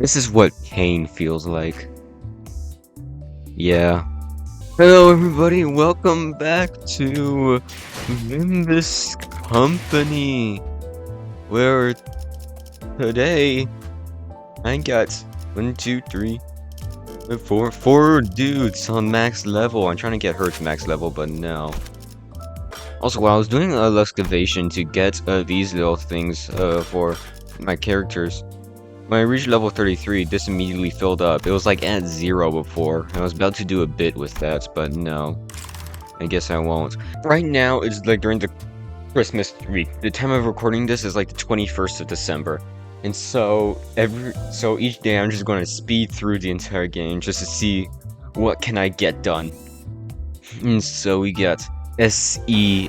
This is what pain feels like. Yeah. Hello everybody, welcome back to Limbus Company, where today I got 1, 2, 3, 4 dudes on max level. I'm trying to get her to max level, but no. Also, while I was doing a excavation to get these little things for my characters, when I reached level 33, this immediately filled up. It was like at 0 before. I was about to do a bit with that, but no. I guess I won't. Right now, it's like during the Christmas week. The time of recording this is like the 21st of December. And so each day I'm just going to speed through the entire game just to see what can I get done. And so we get SEA.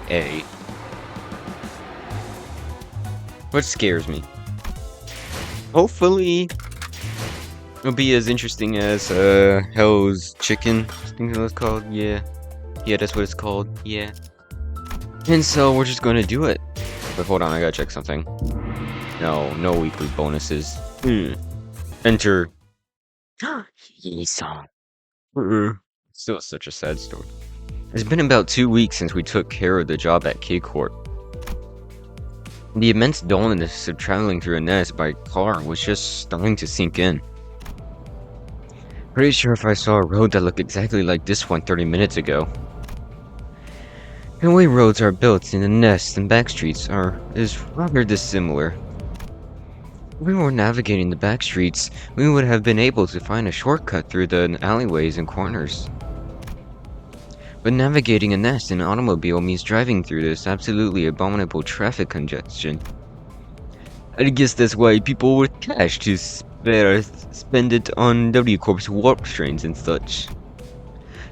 What scares me? Hopefully, it'll be as interesting as Hell's Chicken. I think it was called. Yeah, that's what it's called. Yeah. And so we're just gonna do it. But hold on, I gotta check something. No weekly bonuses. Enter. Yi-song. Still such a sad story. It's been about 2 weeks since we took care of the job at K-Court. The immense dullness of traveling through a nest by car was just starting to sink in. Pretty sure if I saw a road that looked exactly like this one 30 minutes ago. The way roads are built in the nests and back streets is rather dissimilar. If we were navigating the back streets, we would have been able to find a shortcut through the alleyways and corners. But navigating a nest in an automobile means driving through this absolutely abominable traffic congestion. I guess that's why people with cash to spare spend it on W Corp's warp trains and such.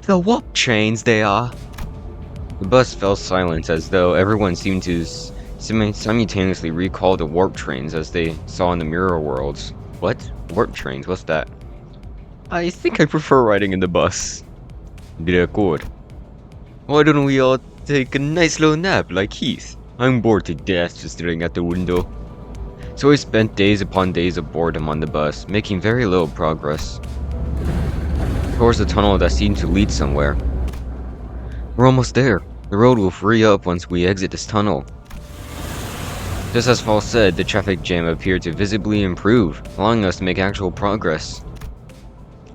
The warp trains they are! The bus fell silent as though everyone seemed to simultaneously recall the warp trains as they saw in the mirror worlds. What? Warp trains? What's that? I think I prefer riding in the bus. De acord. Why don't we all take a nice little nap like Heath? I'm bored to death just staring at the window. So I spent days upon days of boredom on the bus, making very little progress towards the tunnel that seemed to lead somewhere. We're almost there. The road will free up once we exit this tunnel. Just as Fall said, the traffic jam appeared to visibly improve, allowing us to make actual progress.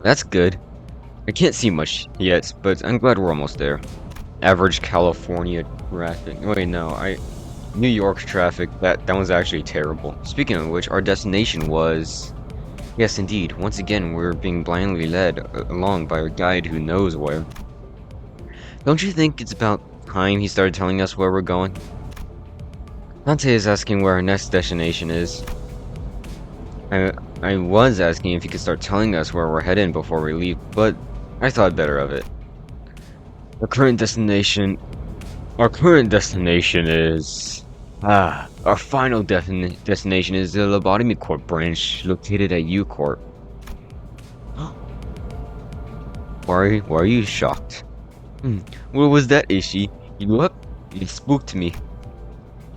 That's good. I can't see much yet, but I'm glad we're almost there. Average California traffic. Wait, no, New York traffic. That was actually terrible. Speaking of which, our destination was. Yes, indeed. Once again, we're being blindly led along by a guide who knows where. Don't you think it's about time he started telling us where we're going? Dante is asking where our next destination is. I was asking if he could start telling us where we're heading before we leave, but I thought better of it. Our current destination is... our final destination is the Lobotomy Corp branch, located at U-Corp. Why are you shocked? What was that, Ishi? You spooked me.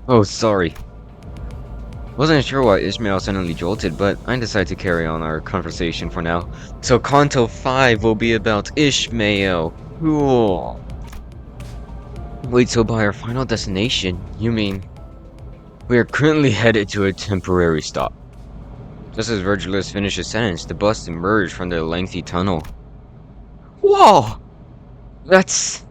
Oh, sorry. Wasn't sure why Ishmael suddenly jolted, but I decided to carry on our conversation for now. So Canto 5 will be about Ishmael. Cool. Wait, so by our final destination, you mean... We are currently headed to a temporary stop. Just as Virgilus finished his sentence, the bus emerged from the lengthy tunnel. Whoa! That's...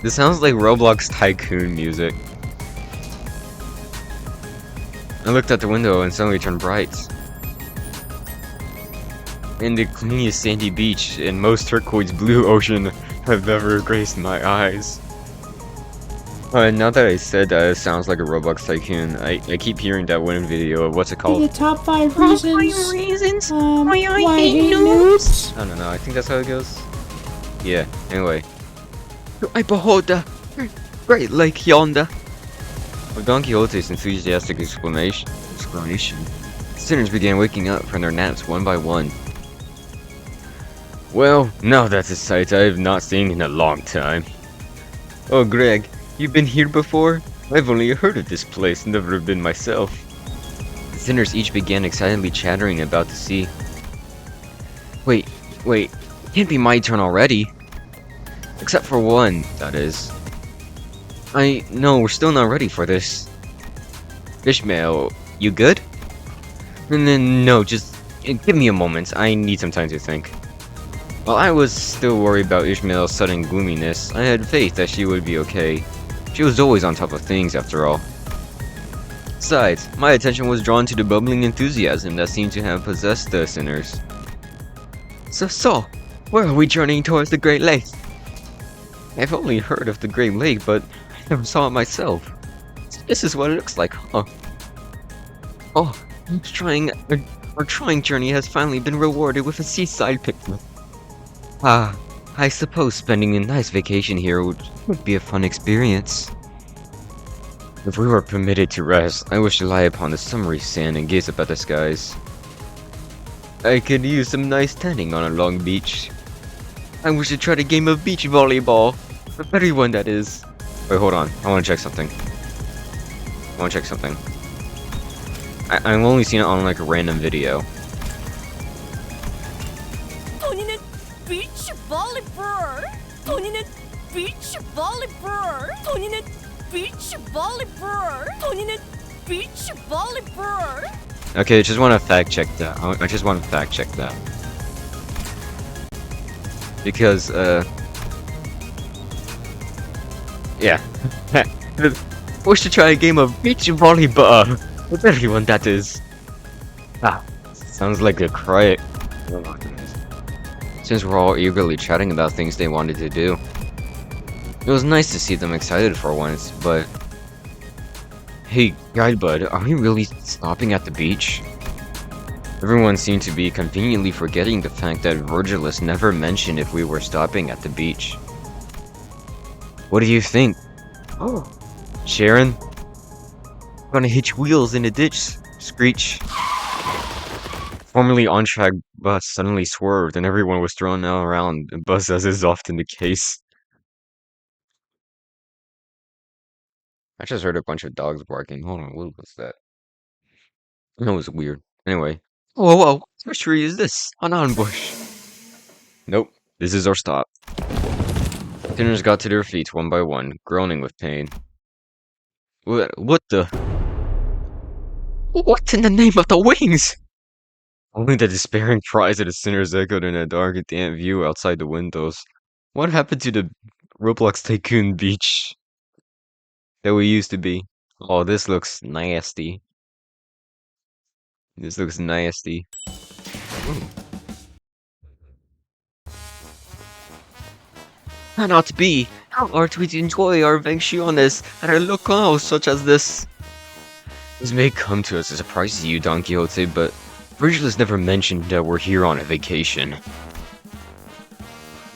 This sounds like Roblox Tycoon music. I looked out the window and suddenly turned bright. And the cleanest sandy beach and most turquoise blue ocean have ever graced my eyes. Now that I said that, it sounds like a Roblox Tycoon. I keep hearing that one video of what's it called? The top 5 reasons why I hate noobs. I don't know, I think that's how it goes. Yeah, anyway. I behold the great lake yonder. With Don Quixote's enthusiastic exclamation, sinners began waking up from their naps one by one. Well, now that's a sight I have not seen in a long time. Oh, Greg, You've been here before? I've only heard of this place, never been myself. The sinners each began excitedly chattering about the sea. Wait, it can't be my turn already. Except for one, that is. No, we're still not ready for this. Ishmael, you good? And then, no, just give me a moment. I need some time to think. While I was still worried about Ishmael's sudden gloominess, I had faith that she would be okay. She was always on top of things, after all. Besides, my attention was drawn to the bubbling enthusiasm that seemed to have possessed the sinners. So, where are we journeying towards the Great Lake? I've only heard of the Great Lake, but I never saw it myself. This is what it looks like, huh? Oh, our trying journey has finally been rewarded with a seaside picnic. I suppose spending a nice vacation here would be a fun experience. If we were permitted to rest, I wish to lie upon the summery sand and gaze up at the skies. I could use some nice tanning on a long beach. I wish to try the game of beach volleyball. A better one, that is. Wait, hold on. I want to check something. I've only seen it on like a random video. Beach volleyball. Beach volleyball. Beach volleyball. Beach volleyball. Okay, just want to fact check that. I just want to fact check that. Because, yeah. Wish to try a game of beach volleyball. With everyone, that is. Sounds like a cry. Since we're all eagerly chatting about things they wanted to do. It was nice to see them excited for once, but... Hey, guide bud, are we really stopping at the beach? Everyone seemed to be conveniently forgetting the fact that Virgilus never mentioned if we were stopping at the beach. What do you think? Oh, Sharon? Gonna hitch wheels in a ditch, Screech. Formerly on-track bus suddenly swerved and everyone was thrown around and buzzed as is often the case. I just heard a bunch of dogs barking. Hold on, what was that? That was weird. Anyway. Whoa, what tree is this? An ambush. Nope, this is our stop. Sinners got to their feet one by one, groaning with pain. What the? What in the name of the wings? Only the despairing cries of the sinners echoed in a dark and damp view outside the windows. What happened to the Roblox Tycoon beach that we used to be? Oh, this looks nasty. This looks nasty. Ooh. Cannot be! How are we to enjoy our vacaciones at a locale such as this? This may come to us as a surprise to you, Don Quixote, but Virgilus never mentioned that we're here on a vacation.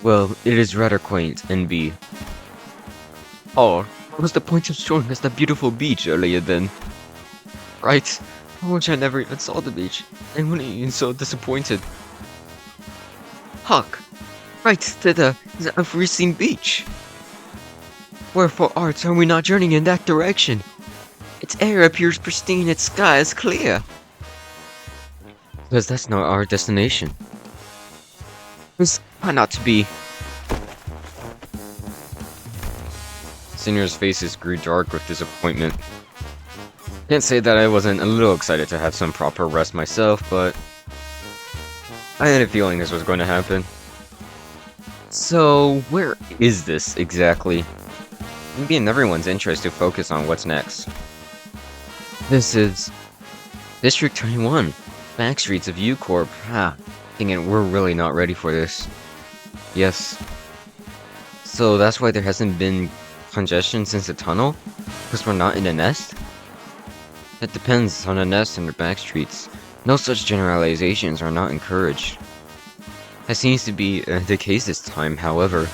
Well, it is rather quaint, NB. Oh, what was the point of showing us that beautiful beach earlier then? Right, I wish I never even saw the beach. I wouldn't even so disappointed. Huck, right thither is a freezing beach. Wherefore arts are we not journeying in that direction? Its air appears pristine, its sky is clear. Because that's not our destination. This cannot be. Singer's faces grew dark with disappointment. Can't say that I wasn't a little excited to have some proper rest myself, but I had a feeling this was going to happen. So, where is this exactly? Maybe in everyone's interest to focus on what's next. This is District 21, back streets of U-Corp. Thinking we're really not ready for this. Yes. So that's why there hasn't been congestion since the tunnel? Because we're not in a nest? That depends on the nest and the back streets. No such generalizations are not encouraged. That seems to be the case this time, however.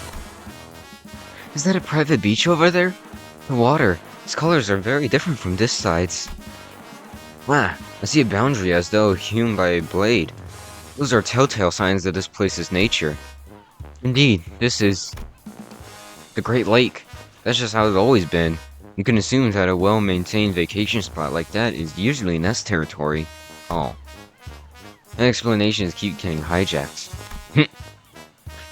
Is that a private beach over there? The water, its colors are very different from this side's. I see a boundary as though hewn by a blade. Those are telltale signs that this place is nature. Indeed, this is the Great Lake. That's just how it's always been. You can assume that a well-maintained vacation spot like that is usually Nest territory. Oh. Explanations keep getting hijacked.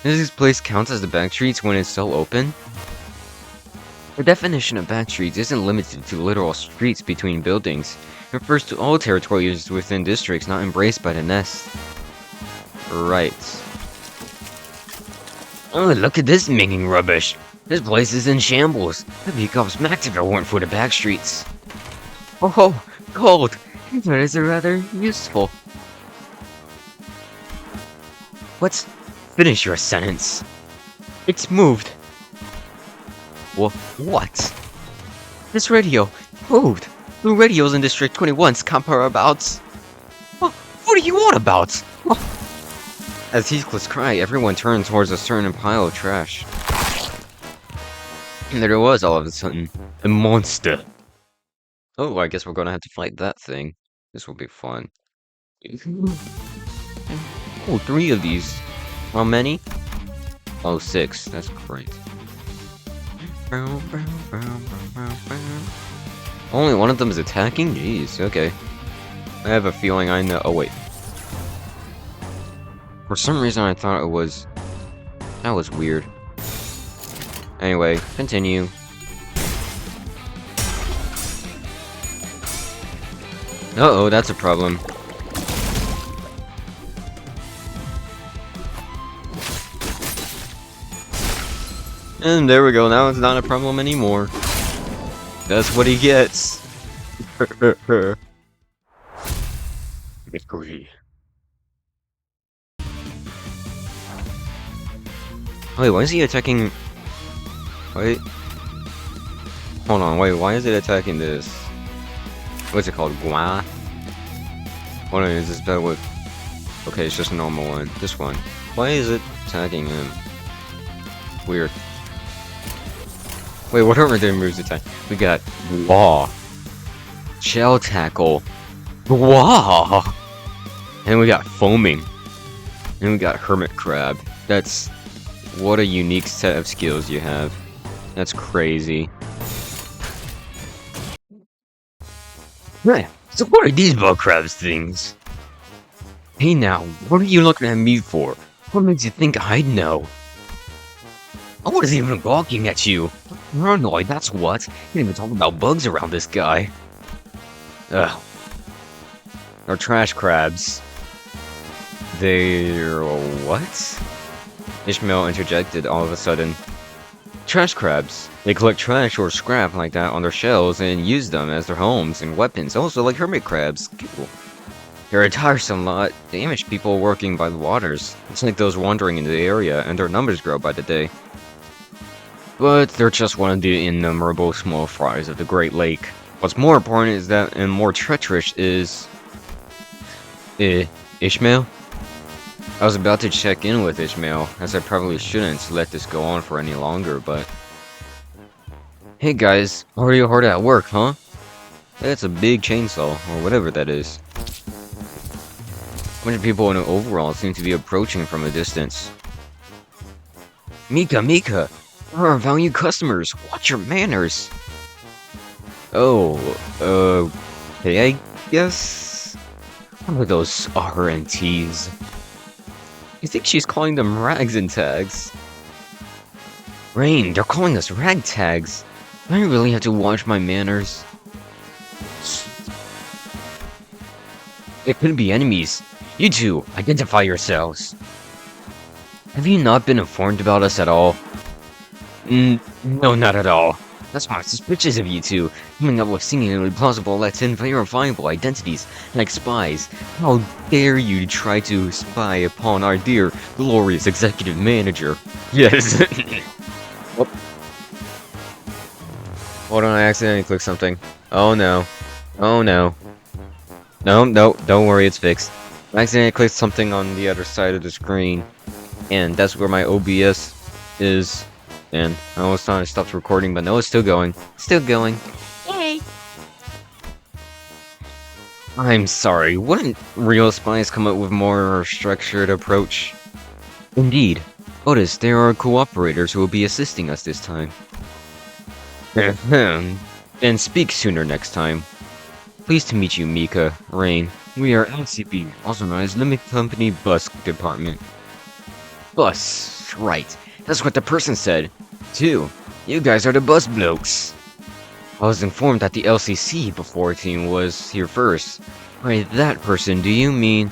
Does this place count as the back streets when it's so open? The definition of back streets isn't limited to literal streets between buildings. It refers to all territories within districts not embraced by the Nest. Right. Oh, look at this minging rubbish. This place is in shambles. I'd be gobsmacked if it weren't for the back streets. Oh, cold. That is rather useful. Let's finish your sentence. It's moved. What? This radio moved. The radios in District 21's comparabouts. What are you on about? As Heathcliff's cry, everyone turned towards a certain pile of trash. And there it was all of a sudden. A monster. Oh, I guess we're gonna have to fight that thing. This will be fun. Oh, 3 of these. How many? Oh, 6. That's great. Only one of them is attacking? Jeez, okay. I have a feeling I know. Oh, wait. For some reason, I thought it was... That was weird. Anyway, continue. Uh-oh, that's a problem. And there we go, now it's not a problem anymore. That's what he gets. Victory. Wait, why is he attacking... Wait. Hold on, wait, why is it attacking this? What's it called? Gua? Hold on, is this better with... Okay, it's just a normal one. This one. Why is it attacking him? Weird. Wait, what are their moves attack? We got Law. Shell Tackle. Wow! And we got Foaming. And we got Hermit Crab. That's... What a unique set of skills you have. That's crazy. Right, so what are these bug crabs things? Hey now, what are you looking at me for? What makes you think I'd know? I wasn't even gawking at you. Paranoid, that's what. You didn't even talk about bugs around this guy. Ugh. They're trash crabs. They're... what? Ishmael interjected all of a sudden. Trash crabs. They collect trash or scrap like that on their shells and use them as their homes and weapons, also like hermit crabs. Cool. They're a tiresome lot. They damage people working by the waters. It's like those wandering into the area, and their numbers grow by the day. But they're just one of the innumerable small fries of the Great Lake. What's more important is that, and more treacherous is... Ishmael? I was about to check in with Ishmael, as I probably shouldn't let this go on for any longer, but... Hey guys, already hard at work, huh? That's a big chainsaw, or whatever that is. A bunch of people in overalls seem to be approaching from a distance. Mika! We're our valued customers! Watch your manners! Oh, okay, I guess? What are those RNTs? You think she's calling them rags and tags? Rain, they're calling us rag tags! I really have to watch my manners. It could be enemies. You two, identify yourselves. Have you not been informed about us at all? No, not at all. That's why I'm suspicious of you two, coming up with seemingly plausible yet unverifiable identities, like spies. How dare you try to spy upon our dear, glorious executive manager? Yes. Oh. Hold on, I accidentally clicked something. Oh no. Oh no. No, don't worry, it's fixed. I accidentally clicked something on the other side of the screen, and that's where my OBS is. And I almost thought I stopped recording, but no, it's still going. Still going. Yay! I'm sorry, wouldn't real spies come up with more structured approach? Indeed. Otis, there are cooperators who will be assisting us this time. Ahem. Then speak sooner next time. Pleased to meet you, Mika, Rain. We are LCB, also known as Limited Company Bus Department. Bus, right. That's what the person said. Too. You guys are the bus blokes. I was informed that the LCC before team was here first. By that person, do you mean...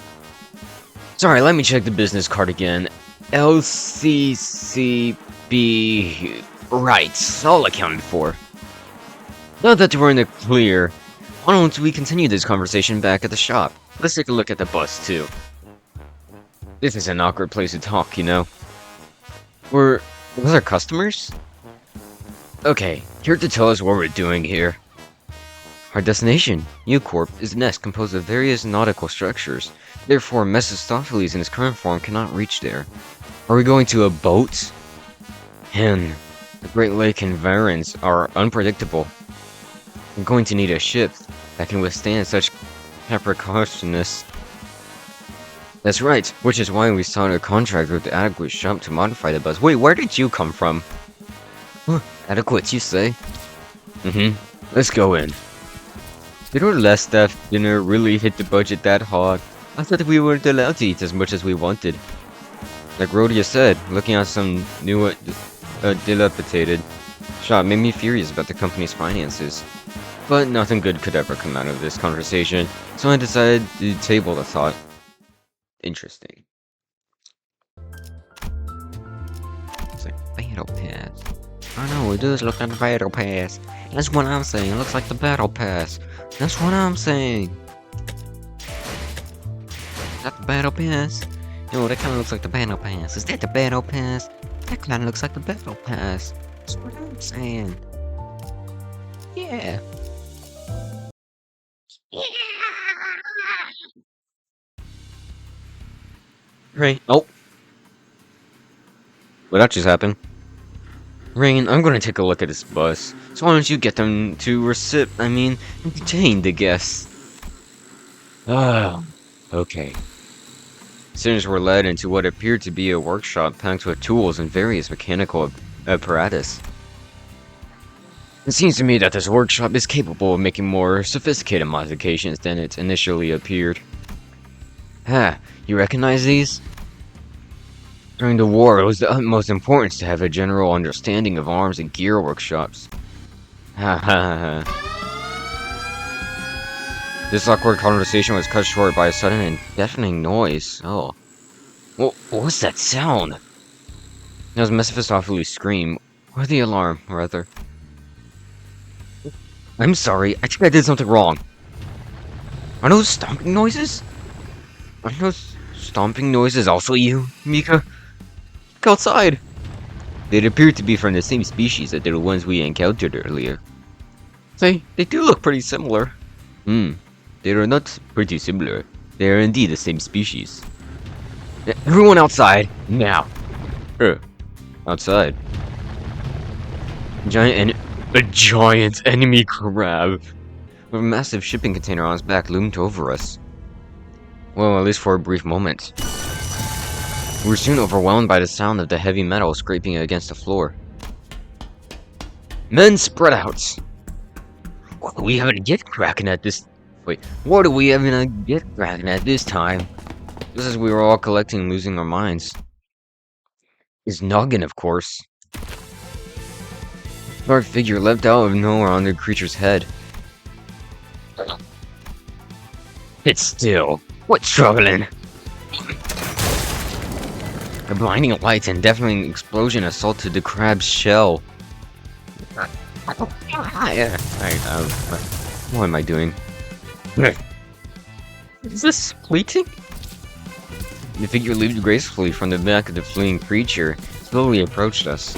Sorry, let me check the business card again. LCCB... Right, all accounted for. Now that we're in the clear, why don't we continue this conversation back at the shop? Let's take a look at the bus, too. This is an awkward place to talk, you know. Those our customers? Okay, here to tell us what we're doing here. Our destination, U-Corp, is a nest composed of various nautical structures. Therefore, Mephistopheles in his current form cannot reach there. Are we going to a boat? The Great Lake environs are unpredictable. We're going to need a ship that can withstand such capriciousness. That's right, which is why we signed a contract with the Adequate shop to modify the bus. Wait, where did you come from? Huh, Adequate, you say? Let's go in. Did our last staff dinner really hit the budget that hard? I thought we weren't allowed to eat as much as we wanted. Like Rhodia said, looking at some new, dilapidated shop made me furious about the company's finances. But nothing good could ever come out of this conversation, so I decided to table the thought. Interesting. It's like battle pass. I know, it does look like the battle pass. That's what I'm saying, it looks like the battle pass. That's what I'm saying. Is that the battle pass? No, that kinda looks like the battle pass. Is that the battle pass? That kinda looks like the battle pass. That's what I'm saying. Yeah. Right. Oh. What that just happened? Rain, I'm gonna take a look at this bus. So why don't you get them to entertain the guests? Ah, okay. Students were led into what appeared to be a workshop packed with tools and various mechanical apparatus. It seems to me that this workshop is capable of making more sophisticated modifications than it initially appeared. You recognize these? During the war, it was the utmost importance to have a general understanding of arms and gear workshops. This awkward conversation was cut short by a sudden and deafening noise. Oh. What was that sound? It was Mephistopheles' scream, or the alarm, rather. I'm sorry, I think I did something wrong. Are those stomping noises? Are those stomping noises also you, Mika? Look outside! They appear to be from the same species as the ones we encountered earlier. They do look pretty similar. They are not pretty similar. They are indeed the same species. Everyone outside, now! Outside. A giant enemy crab with a massive shipping container on its back loomed over us. Well, at least for a brief moment. We were soon overwhelmed by the sound of the heavy metal scraping against the floor. Men, spread out! What are we having to get cracking at this? Wait, what are we having to get cracking at this time? Just as we were all collecting and losing our minds. His noggin, of course. A dark figure leapt out of nowhere on the creature's head. Sit still. What's troubling? A blinding light and deafening explosion assaulted the crab's shell. What am I doing? Is this fleeting? The figure leaped gracefully from the back of the fleeing creature, slowly approached us.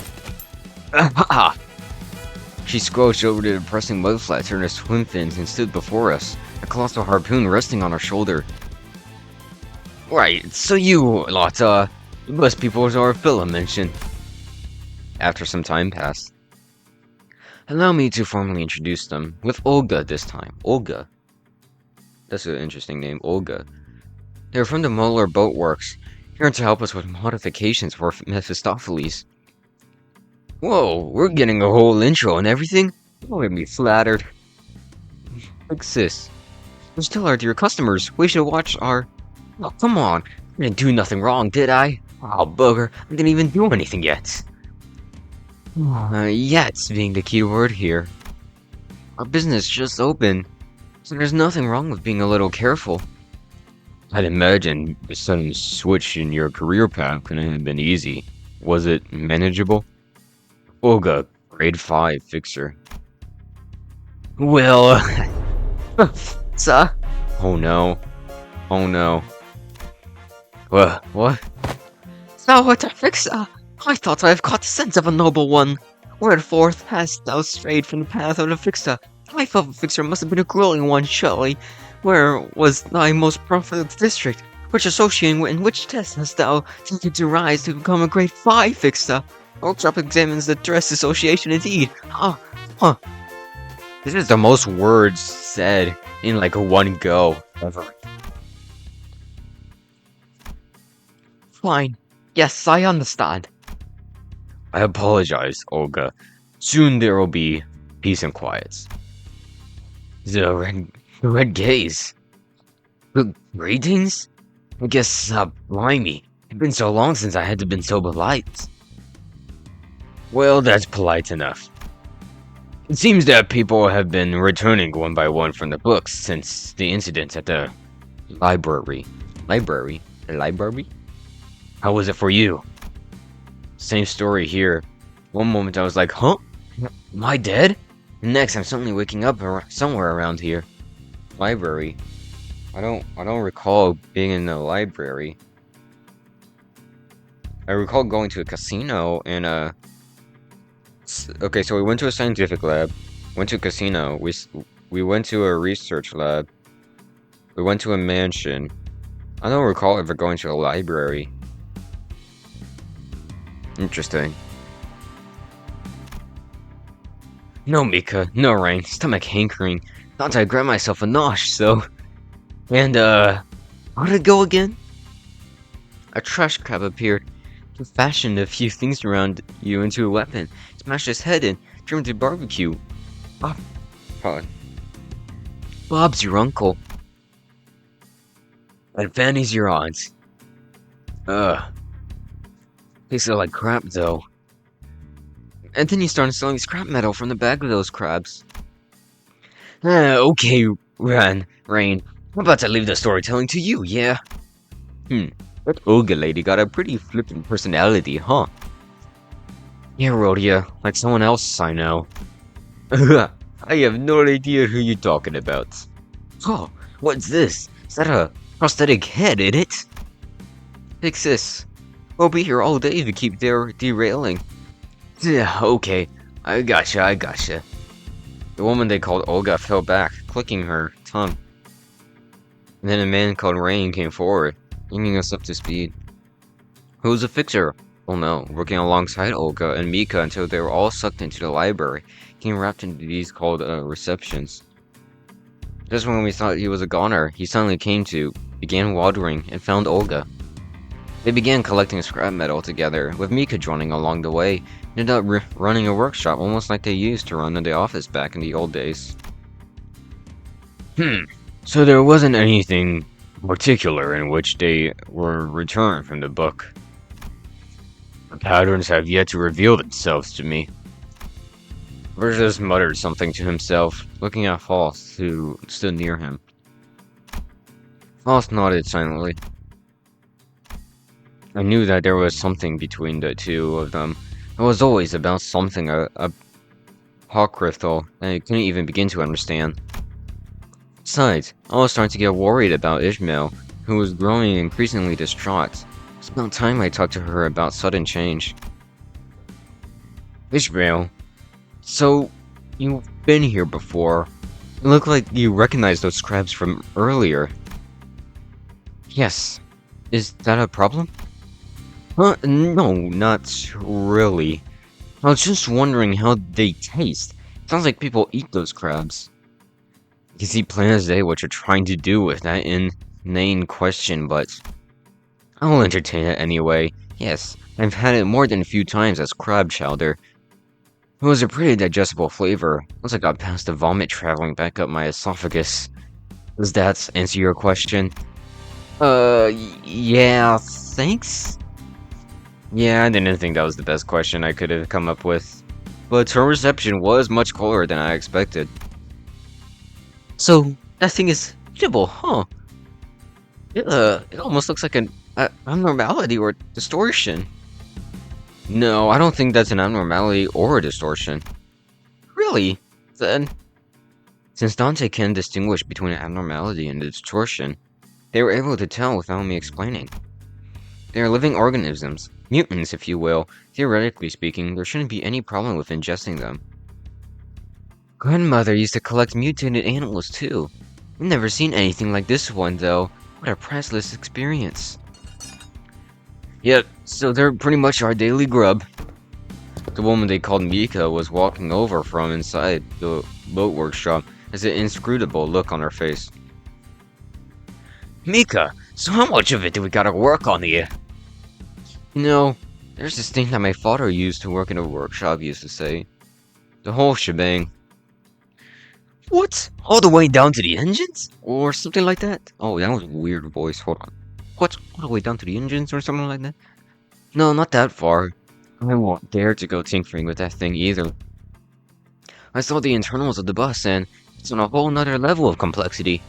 She squelched over the depressing mudflats in her swim fins and stood before us, a colossal harpoon resting on her shoulder. Right, so you lot, the bus people are Phila mentioned. After some time passed. Allow me to formally introduce them, with Olga this time. Olga. That's an interesting name, Olga. They're from the Molar Boat Works, here to help us with modifications for Mephistopheles. Whoa, we're getting a whole intro and everything? Don't get me flattered. Fix this. We're still our dear customers. We should watch our... Oh, come on. I didn't do nothing wrong, did I? Oh, booger. I didn't even do anything yet. Yet being the key word here. Our business just opened, so there's nothing wrong with being a little careful. I'd imagine the sudden switch in your career path couldn't have been easy. Was it manageable? Olga, grade 5 fixer. Well, sir? Oh no. Oh no. What? Thou art a fixer! I thought I have caught the sense of a noble one. Wherefore hast thou strayed from the path of the fixer? Life of a fixer must have been a grueling one, surely. Where was thy most profitable district? Which associating in which test hast thou taken to rise to become a grade 5 fixer? Workshop examines the dress association indeed. This is the most words said in like one go ever. Fine. Yes, I understand. I apologize, Olga. Soon there will be peace and quiet. The red gaze. Greetings? I guess, blimey. It's been so long since I had been so polite. Well, that's polite enough. It seems that people have been returning one by one from the books since the incident at the library. Library? How was it for you? Same story here. One moment I was like, huh? Am I dead? And next I'm suddenly waking up somewhere around here. Library. I don't recall being in the library. I recall going to a casino and okay, so we went to a scientific lab, went to a casino, we went to a research lab, we went to a mansion. I don't recall ever going to a library. Interesting. No, Mika, no rain, stomach hankering. Thought I'd grab myself a nosh, so... And, how did it go again? A trash crab appeared. He fashioned a few things around you into a weapon, smashed his head in, turned to barbecue. Bob's your uncle. And Fanny's your aunt. Tasted like crap, though. And then you started selling scrap metal from the back of those crabs. Okay, Rain. I'm about to leave the storytelling to you, yeah? That Olga lady got a pretty flippant personality, huh? Yeah, Rhodia, like someone else I know. I have no idea who you're talking about. Oh, what's this? Is that a prosthetic head in it? Fix this. We'll be here all day if you keep derailing. Yeah, okay. I gotcha. The woman they called Olga fell back, clicking her tongue. And then a man called Rain came forward, bringing us up to speed. Who was a fixer? Oh no, working alongside Olga and Mika until they were all sucked into the library, getting wrapped into these called receptions. Just when we thought he was a goner, he suddenly came to, began wandering, and found Olga. They began collecting scrap metal together, with Mika joining along the way, ended up running a workshop almost like they used to run in the office back in the old days. So there wasn't anything particular in which they were returned from the book. The patterns have yet to reveal themselves to me. Versus muttered something to himself, looking at Faust, who stood near him. Faust nodded silently. I knew that there was something between the two of them. It was always about something apocryphal that I couldn't even begin to understand. Besides, I was starting to get worried about Ishmael, who was growing increasingly distraught. It's about time I talked to her about sudden change. Ishmael, so you've been here before. It looked like you recognized those crabs from earlier. Yes. Is that a problem? No, not really. I was just wondering how they taste. Sounds like people eat those crabs. You can see plain as day what you're trying to do with that inane question, but I'll entertain it anyway. Yes, I've had it more than a few times as crab chowder. It was a pretty digestible flavor, once I got past the vomit traveling back up my esophagus. Does that answer your question? Yeah, thanks? Yeah, I didn't think that was the best question I could have come up with. But her reception was much cooler than I expected. So, that thing is eatable, huh? It almost looks like an abnormality or distortion. No, I don't think that's an abnormality or a distortion. Really? Then, since Dante can distinguish between an abnormality and a distortion, they were able to tell without me explaining. They are living organisms, mutants if you will. Theoretically speaking, there shouldn't be any problem with ingesting them. Grandmother used to collect mutated animals too. I've never seen anything like this one though. What a priceless experience. Yep, so they're pretty much our daily grub. The woman they called Mika was walking over from inside the boat workshop as an inscrutable look on her face. Mika, so how much of it do we gotta work on here? You know, there's this thing that my father used to work in a workshop, used to say. The whole shebang. What? All the way down to the engines? Or something like that? Oh, that was a weird voice, hold on. What? All the way down to the engines or something like that? No, not that far. I won't dare to go tinkering with that thing either. I saw the internals of the bus and it's on a whole nother level of complexity.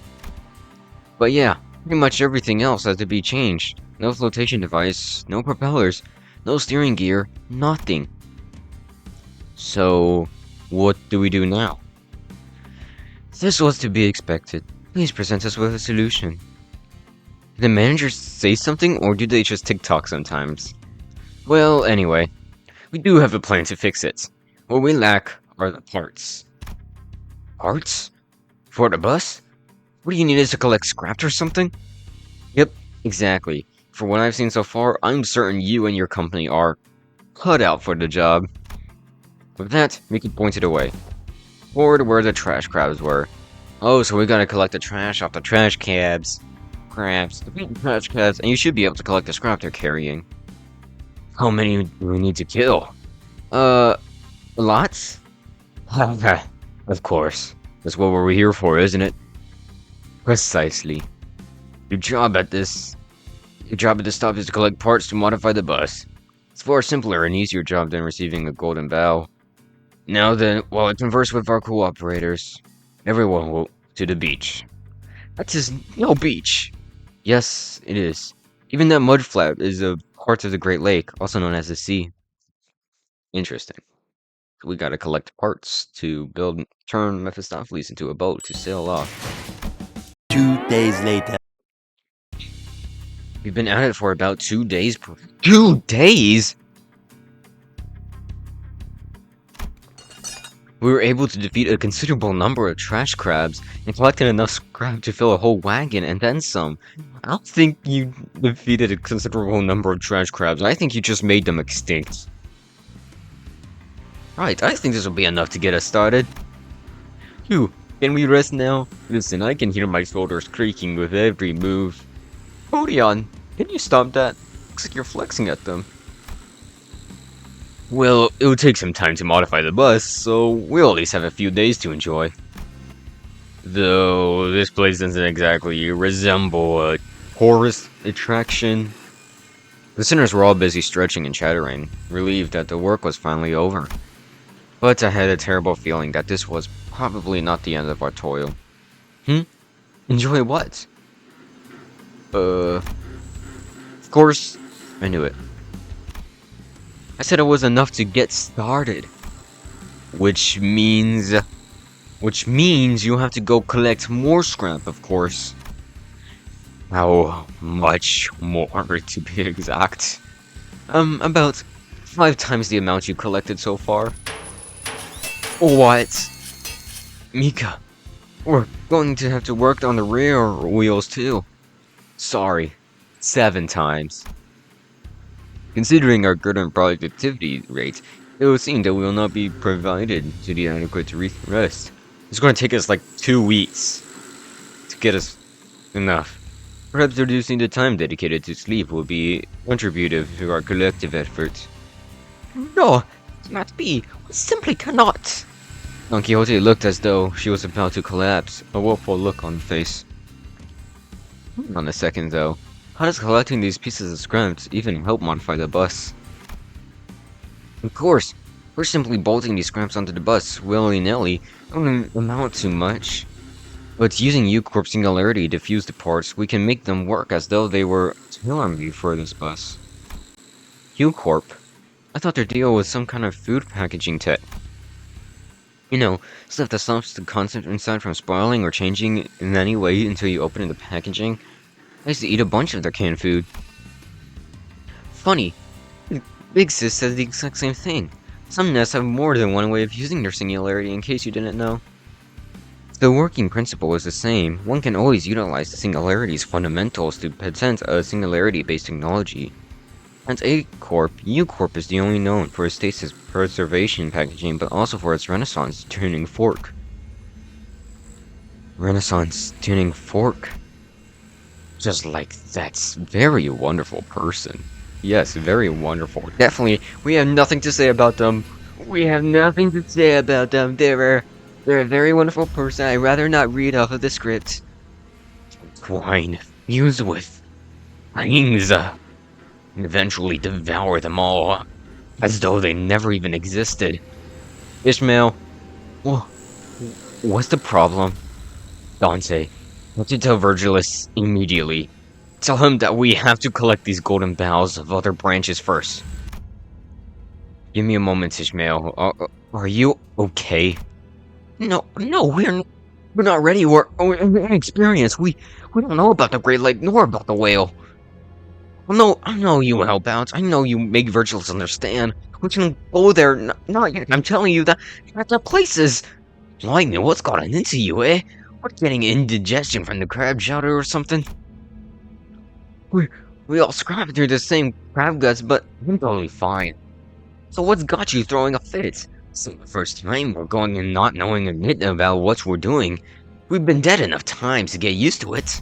But yeah, pretty much everything else has to be changed. No flotation device, no propellers, no steering gear, nothing. So, what do we do now? This was to be expected. Please present us with a solution. Did the managers say something or do they just TikTok sometimes? Well, anyway, we do have a plan to fix it. What we lack are the parts. Parts? For the bus? What do you need us to collect scraps or something? Yep, exactly. For what I've seen so far, I'm certain you and your company are cut out for the job. With that, Mickey pointed away. Forward where the trash crabs were. Oh, so we gotta collect the trash off the trash cabs. Crabs. Defeat the trash cabs, and you should be able to collect the scrap they're carrying. How many do we need to kill? Lots? Of course. That's what we're here for, isn't it? Precisely. Your job at this stop is to collect parts to modify the bus. It's far simpler and easier job than receiving a golden bow. Now then, while I converse with our cooperators, everyone will to the beach. That is no beach. Yes, it is. Even that mud flat is a part of the Great Lake, also known as the sea. Interesting. We gotta collect parts to turn Mephistopheles into a boat to sail off. 2 days later. We've been at it for about 2 days. 2 days? We were able to defeat a considerable number of trash crabs and collected enough scrap to fill a whole wagon and then some. I don't think you defeated a considerable number of trash crabs. I think you just made them extinct. Right, I think this will be enough to get us started. Phew, can we rest now? Listen, I can hear my shoulders creaking with every move. Odeon, can you stop that? Looks like you're flexing at them. Well, it would take some time to modify the bus, so we'll at least have a few days to enjoy. Though, this place doesn't exactly resemble a tourist attraction. The sinners were all busy stretching and chattering, relieved that the work was finally over. But I had a terrible feeling that this was probably not the end of our toil. Enjoy what? Of course, I knew it. I said it was enough to get started. Which means you have to go collect more scrap, of course. How much more, to be exact? About 5 times the amount you collected so far. What? Mika, we're going to have to work on the rear wheels too. Sorry, 7 times. Considering our current productivity rate, it would seem that we will not be provided to the adequate rest. It's going to take us like 2 weeks to get us enough. Perhaps reducing the time dedicated to sleep will be contributive to our collective efforts. No, cannot be. We simply cannot. Don Quixote looked as though she was about to collapse, a woeful look on her face. Hold on a second, though. How does collecting these pieces of scraps even help modify the bus? Of course, we're simply bolting these scraps onto the bus willy-nilly. Don't amount to much. But using U-Corp Singularity to fuse the parts, we can make them work as though they were tailor-made for this bus. U-Corp? I thought their deal was some kind of food packaging tech. You know, stuff that stops the content inside from spoiling or changing in any way until you open the packaging. I used to eat a bunch of their canned food. Funny, Big Sis says the exact same thing. Some nests have more than one way of using their singularity, in case you didn't know. The working principle is the same. One can always utilize the singularity's fundamentals to patent a singularity-based technology. And A-Corp, U-Corp is the only known for its stasis preservation packaging, but also for its Renaissance tuning fork. Renaissance tuning fork? Just like that very wonderful person. Yes, very wonderful. Definitely, we have nothing to say about them. We have nothing to say about them. They're a very wonderful person. I'd rather not read off of the script. Swine, fuse with things, and eventually devour them all, as though they never even existed. Ishmael, what's the problem? Dante, what to tell Virgilus immediately? Tell him that we have to collect these golden boughs of other branches first. Give me a moment, Ishmael. Are you okay? No, we're not ready. We're inexperienced. We don't know about the Great Lake nor about the whale. No, I know you help out. I know you make Virgilus understand. We can go there. Not yet. I'm telling you that the places. Blimey, what's gotten into you, eh? We're getting indigestion from the crab chowder or something. We all scrapped through the same crab guts, but I'm totally fine. So what's got you throwing a fit? It's the first time we're going and not knowing a bit about what we're doing. We've been dead enough times to get used to it.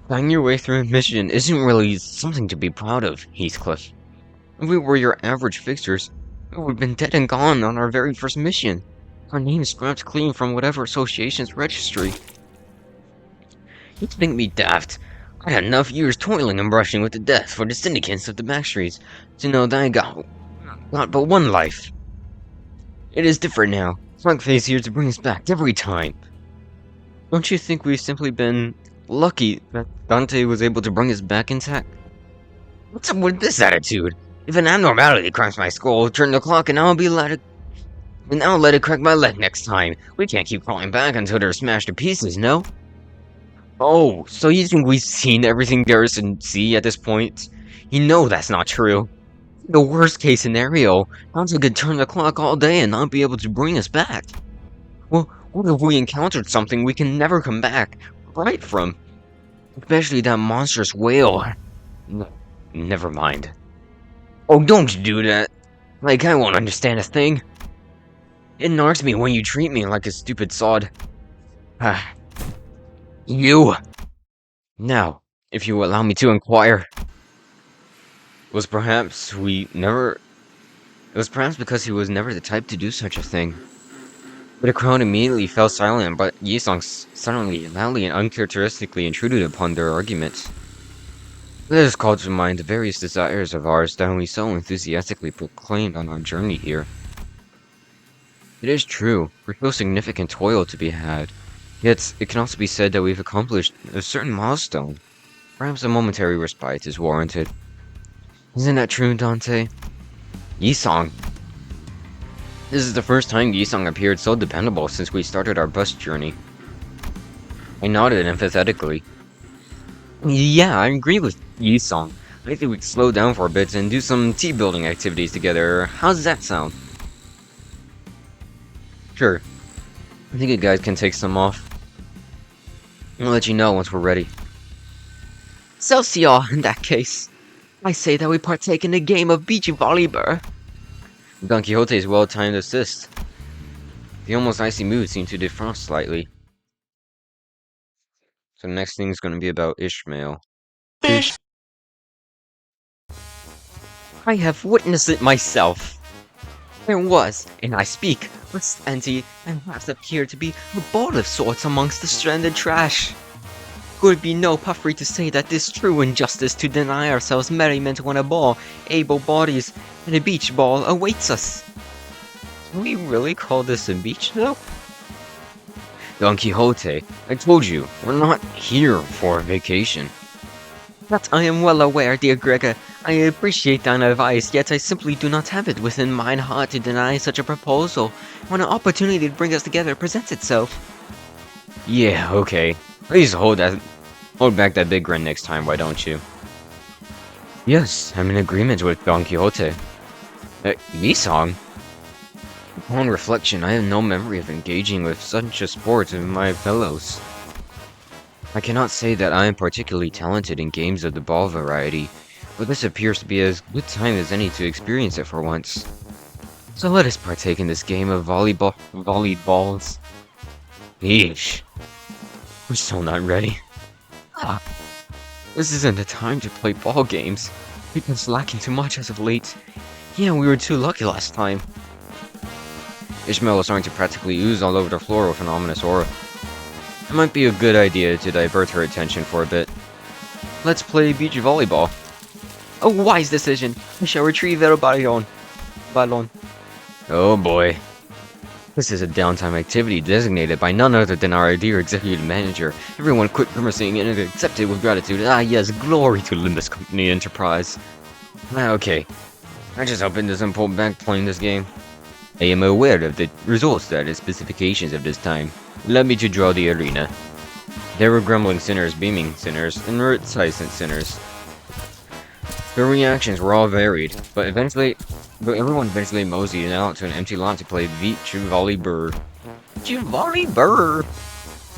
Finding your way through a mission isn't really something to be proud of, Heathcliff. If we were your average fixers, we would have been dead and gone on our very first mission. Our names scrapped clean from whatever association's registry. You think me daft? I had enough years toiling and brushing with the death for the syndicates of the backstreets to know that I got but one life. It is different now. Slugface here to bring us back every time. Don't you think we've simply been lucky that Dante was able to bring us back intact? What's up with this attitude? If an abnormality cracks my skull, turn the clock and I'll let it crack my leg next time. We can't keep crawling back until they're smashed to pieces, no? Oh, so you think we've seen everything there is to see at this point? You know that's not true. The worst case scenario, Hanzo could turn the clock all day and not be able to bring us back. Well, what if we encountered something we can never come back right from? Especially that monstrous whale. Never mind. Oh, don't do that. Like, I won't understand a thing. It narks me when you treat me like a stupid sod. You! Now, if you allow me to inquire, it was perhaps because he was never the type to do such a thing. But the crowd immediately fell silent, but Yisong suddenly, loudly, and uncharacteristically intruded upon their arguments. Let us call to mind the various desires of ours that we so enthusiastically proclaimed on our journey here. It is true, we're no significant toil to be had. Yet, it can also be said that we've accomplished a certain milestone. Perhaps a momentary respite is warranted. Isn't that true, Dante? Yisong. This is the first time Yisong appeared so dependable since we started our bus journey. I nodded emphatically. Yeah, I agree with Yisong. I think we could slow down for a bit and do some team-building activities together. How's that sound? Sure. I think you guys can take some off. I'll let you know once we're ready. Celsior, in that case. I say that we partake in a game of beach volleyball. Don Quixote's well-timed assist. The almost icy mood seemed to defrost slightly. So the next thing is going to be about Ishmael. I have witnessed it myself. There was, and I speak, was empty and perhaps appeared to be a ball of sorts amongst the stranded trash. Could be no puffery to say that this true injustice to deny ourselves merriment when a ball, able bodies, and a beach ball awaits us. Can we really call this a beach, though? Don Quixote, I told you, we're not here for a vacation. That I am well aware, dear Gregor. I appreciate thine advice, yet I simply do not have it within mine heart to deny such a proposal when an opportunity to bring us together presents itself. Yeah, okay. Please hold back that big grin next time, why don't you? Yes, I'm in agreement with Don Quixote. Me song? Upon reflection, I have no memory of engaging with such a sport with my fellows. I cannot say that I am particularly talented in games of the ball variety, but this appears to be as good time as any to experience it for once. So let us partake in this game of volleyballs. Yeesh. We're still not ready. This isn't the time to play ball games. We've been slacking too much as of late. Yeah, we were too lucky last time. Ishmael is starting to practically ooze all over the floor with an ominous aura. It might be a good idea to divert her attention for a bit. Let's play beach volleyball. A wise decision. I shall retrieve El Ballon. Oh boy. This is a downtime activity designated by none other than our dear executive manager. Everyone quit grimacing and accept it with gratitude. Ah yes, glory to Limbus Company Enterprise. Okay. I just hope it doesn't pull back playing this game. I am aware of the resource status specifications of this time. Allow me to draw the arena. There were grumbling sinners, beaming sinners, and reticent sinners. Their reactions were all varied, but everyone eventually moseyed out to an empty lot to play beach volleyball.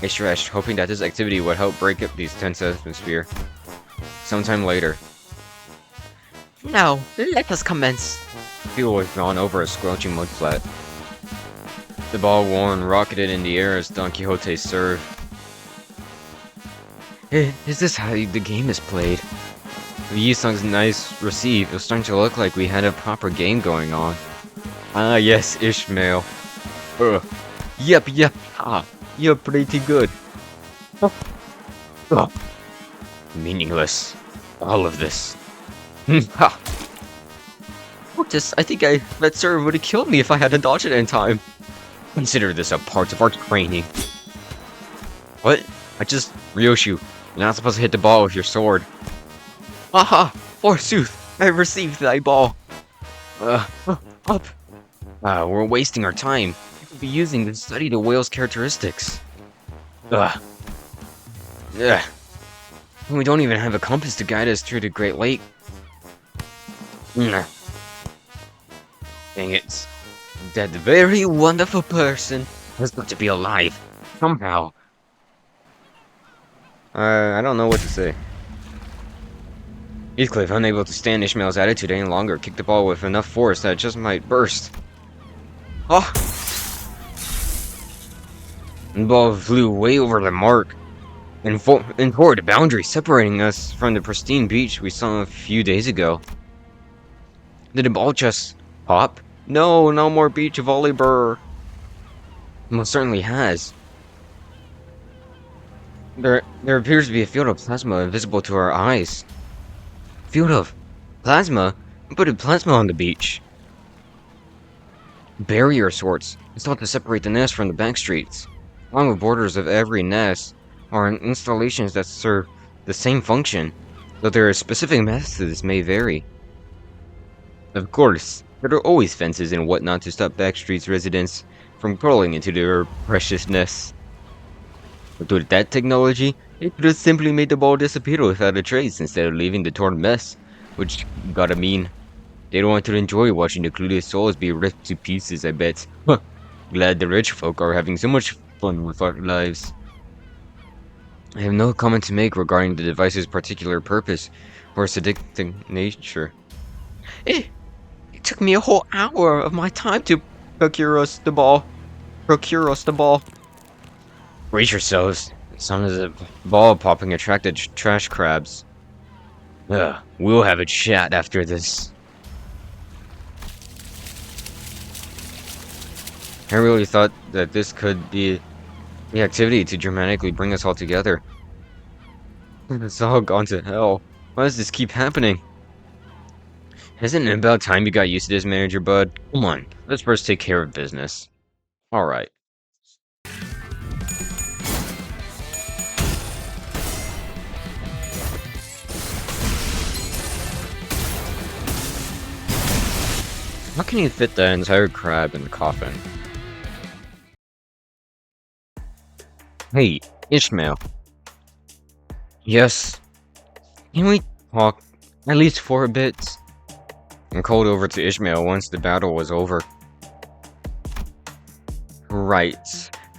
I stretched, hoping that this activity would help break up this tense atmosphere. Sometime later. Now, let us commence. Fuel was drawn over a squelching mud flat. The ball worn rocketed in the air as Don Quixote served. Is this how the game is played? With Yisung's nice receive, it was starting to look like we had a proper game going on. Ah yes, Ishmael. Yep, you're pretty good. Meaningless. All of this. Otis, I think that serve would have killed me if I hadn't dodged it in time. Consider this a part of our training. What? Ryoshu, you're not supposed to hit the ball with your sword. Aha! Forsooth, I received thy ball. Up. We're wasting our time. We could be using to study the whale's characteristics. We don't even have a compass to guide us through the Great Lake. Dang it. That very wonderful person has got to be alive. Somehow. I don't know what to say. Heathcliff, unable to stand Ishmael's attitude any longer, kicked the ball with enough force that it just might burst. Oh! The ball flew way over the mark and toward the boundary, separating us from the pristine beach we saw a few days ago. Did the ball just pop? No more beach volleyball. Most certainly has. There appears to be a field of plasma invisible to our eyes. Field of plasma? Who put a plasma on the beach? Barrier sorts. It's thought to separate the nest from the back streets. Along the borders of every nest are installations that serve the same function, though their specific methods may vary. Of course, there are always fences and whatnot to stop backstreets residents from crawling into their precious nests. But with that technology, it could have simply made the ball disappear without a trace instead of leaving the torn mess, which gotta mean they don't want to enjoy watching the clueless souls be ripped to pieces, I bet. Glad the rich folk are having so much fun with our lives. I have no comment to make regarding the device's particular purpose or sadistic nature. It took me a whole hour of my time to procure us the ball. Brace yourselves. The sound of the ball popping attracted trash crabs. We'll have a chat after this. I really thought that this could be the activity to dramatically bring us all together. It's all gone to hell. Why does this keep happening? Isn't it about time you got used to this, Manager Bud? Come on, let's first take care of business. Alright. How can you fit that entire crab in the coffin? Hey, Ishmael. Yes. Can we talk at least for a bit? I called over to Ishmael once the battle was over. Right.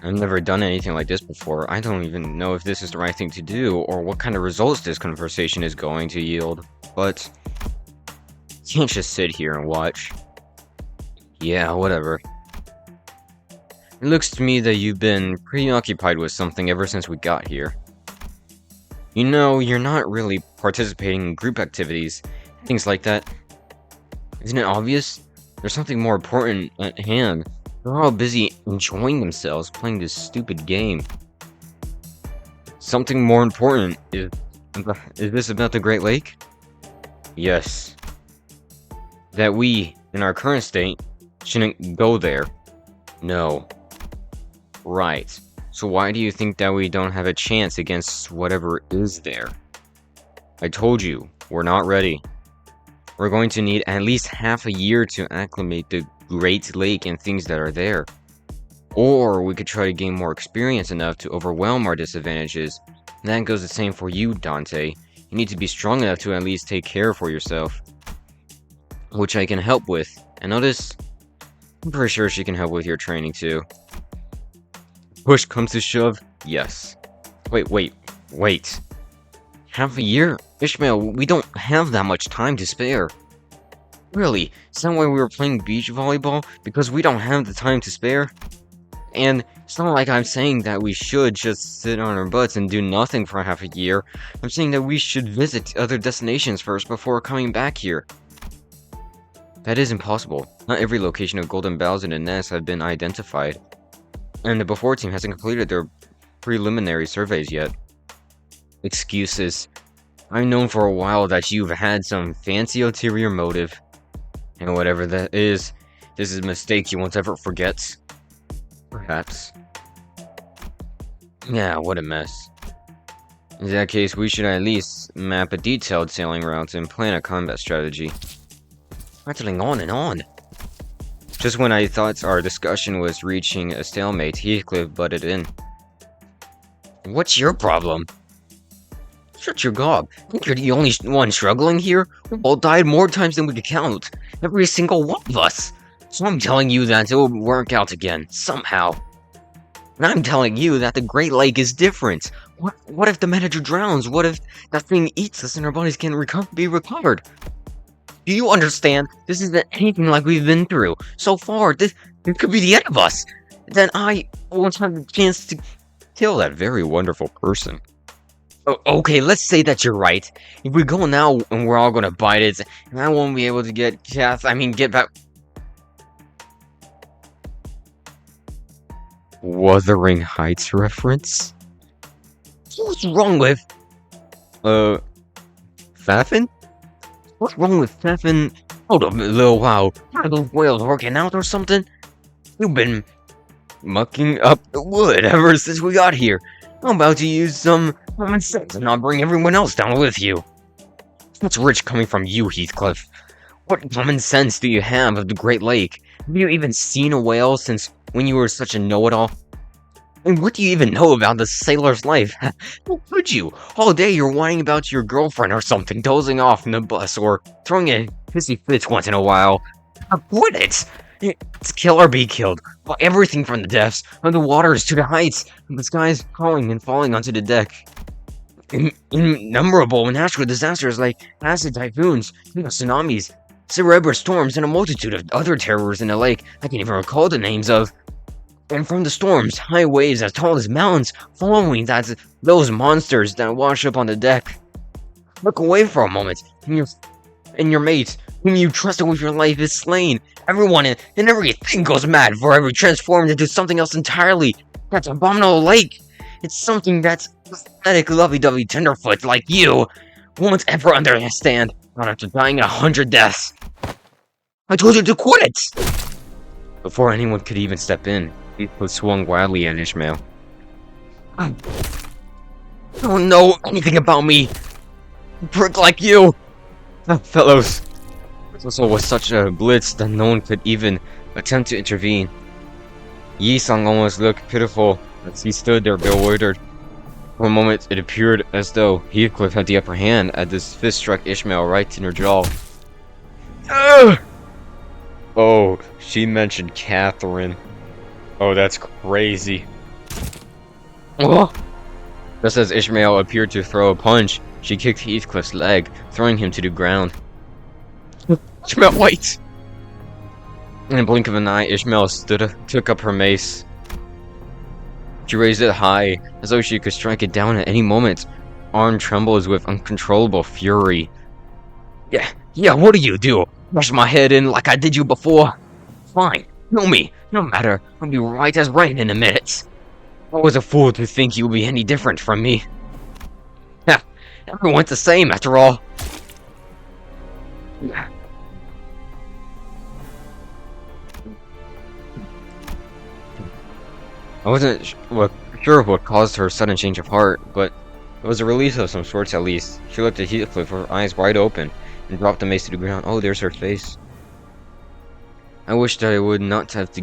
I've never done anything like this before. I don't even know if this is the right thing to do, or what kind of results this conversation is going to yield. But you can't just sit here and watch. Yeah, whatever. It looks to me that you've been preoccupied with something ever since we got here. You know, you're not really participating in group activities, things like that. Isn't it obvious? There's something more important at hand. They're all busy enjoying themselves playing this stupid game. Something more important is this about the Great Lake? Yes. That we, in our current state, shouldn't go there. No. Right. So why do you think that we don't have a chance against whatever is there? I told you, we're not ready. We're going to need at least half a year to acclimate the Great Lake and things that are there. Or we could try to gain more experience enough to overwhelm our disadvantages. And that goes the same for you, Dante. You need to be strong enough to at least take care for yourself. Which I can help with. And notice, I'm pretty sure she can help with your training too. Push comes to shove, yes. Wait. Half a year? Ishmael, we don't have that much time to spare. Really? Is that why we were playing beach volleyball? Because we don't have the time to spare? And it's not like I'm saying that we should just sit on our butts and do nothing for half a year. I'm saying that we should visit other destinations first before coming back here. That is impossible. Not every location of golden bells in the nest have been identified. And the before team hasn't completed their preliminary surveys yet. Excuses. I've known for a while that you've had some fancy ulterior motive. And whatever that is, this is a mistake you won't ever forget. Perhaps. Yeah, what a mess. In that case, we should at least map a detailed sailing route and plan a combat strategy. Rattling on and on. Just when I thought our discussion was reaching a stalemate, Heathcliff butted in. What's your problem? Shut your gob. Think you're the only one struggling here? We've all died more times than we could count. Every single one of us. So I'm telling you that it will work out again, somehow. And I'm telling you that the Great Lake is different. What if the manager drowns? What if that thing eats us and our bodies can't be recovered? Do you understand? This isn't anything like we've been through. So far, this could be the end of us. Then I won't have the chance to kill that very wonderful person. Okay, let's say that you're right. If we go now and we're all gonna bite it, and I won't be able to get back. Wuthering Heights reference? What's wrong with... Faffin? What's wrong with Faffin? Hold up a little while. Are those whales working out or something? You've been mucking up the wood ever since we got here. I'm about to use some common sense and not bring everyone else down with you. That's rich coming from you, Heathcliff. What common sense do you have of the Great Lake? Have you even seen a whale since when you were such a know-it-all? And what do you even know about the sailor's life? How could you? All day you're whining about your girlfriend or something, dozing off in the bus, or throwing a hissy fit once in a while. Quit it! It's kill or be killed. Everything from the depths, from the waters to the heights, and the skies falling and falling onto the deck. Innumerable natural disasters like acid typhoons, tsunamis, cerebral storms, and a multitude of other terrors in the lake I can't even recall the names of. And from the storms, high waves as tall as mountains, following those monsters that wash up on the deck. Look away for a moment, and your mate, whom you trusted with your life is slain. Everyone and everything goes mad, forever transformed into something else entirely. That's abominable lake. It's something that's pathetic, lovey-dovey tenderfoot like you won't ever understand. Not after dying 100 deaths. I told you to quit it! Before anyone could even step in, Heathcliff swung wildly at Ishmael. I don't know anything about me. A prick like you! Fellows, this was such a blitz that no one could even attempt to intervene. Yi-sang almost looked pitiful as he stood there bewildered. For a moment, it appeared as though Heathcliff had the upper hand as this fist struck Ishmael right in her jaw. Ugh! Oh, she mentioned Catherine. Oh, that's crazy. Oh! Just as Ishmael appeared to throw a punch, she kicked Heathcliff's leg, throwing him to the ground. Ishmael, wait! In a blink of an eye, Ishmael took up her mace. She raised it high, as though she could strike it down at any moment. Arm trembles with uncontrollable fury. Yeah, what do you do? Rush my head in like I did you before? Fine, kill me. No matter, I'll be right as rain in a minute. I was a fool to think you would be any different from me. Ha! Everyone's the same after all. I wasn't sure what caused her sudden change of heart, but it was a relief of some sorts at least. She looked at Heathcliff with her eyes wide open, and dropped the mace to the ground. Oh, there's her face. I wished I would not have to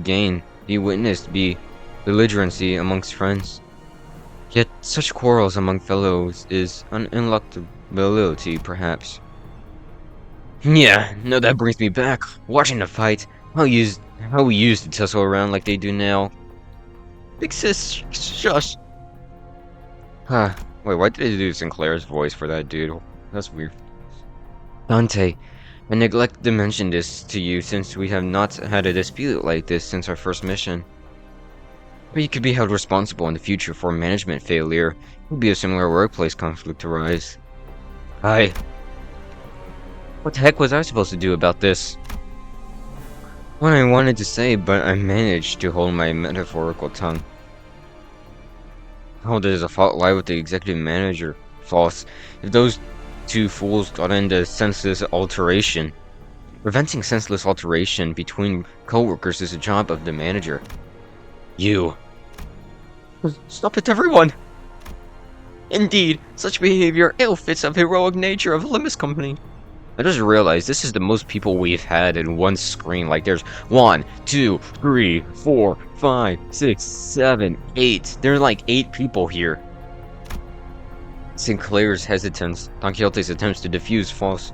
be witnessed, be belligerency amongst friends. Yet such quarrels among fellows is an ineluctability, perhaps. Yeah, no, that brings me back. Watching the fight, how we used to tussle around like they do now. Big sis, shush. Huh. Wait, why did they do Sinclair's voice for that dude? That's weird. Dante, I neglected to mention this to you since we have not had a dispute like this since our first mission. But you could be held responsible in the future for management failure. It would be a similar workplace conflict arise. What the heck was I supposed to do about this? What I wanted to say, but I managed to hold my metaphorical tongue. Oh, does the fault lie with the executive manager? False. If those two fools got into senseless alteration. Preventing senseless alteration between co-workers is a job of the manager. You. Stop it, everyone! Indeed, such behavior ill-fits the heroic nature of a Limbus company. I just realized this is the most people we've had in one screen. Like, there's 1, 2, 3, 4, 5, 6, 7, 8. There are like 8 people here. Sinclair's hesitance, Don Quixote's attempts to diffuse false,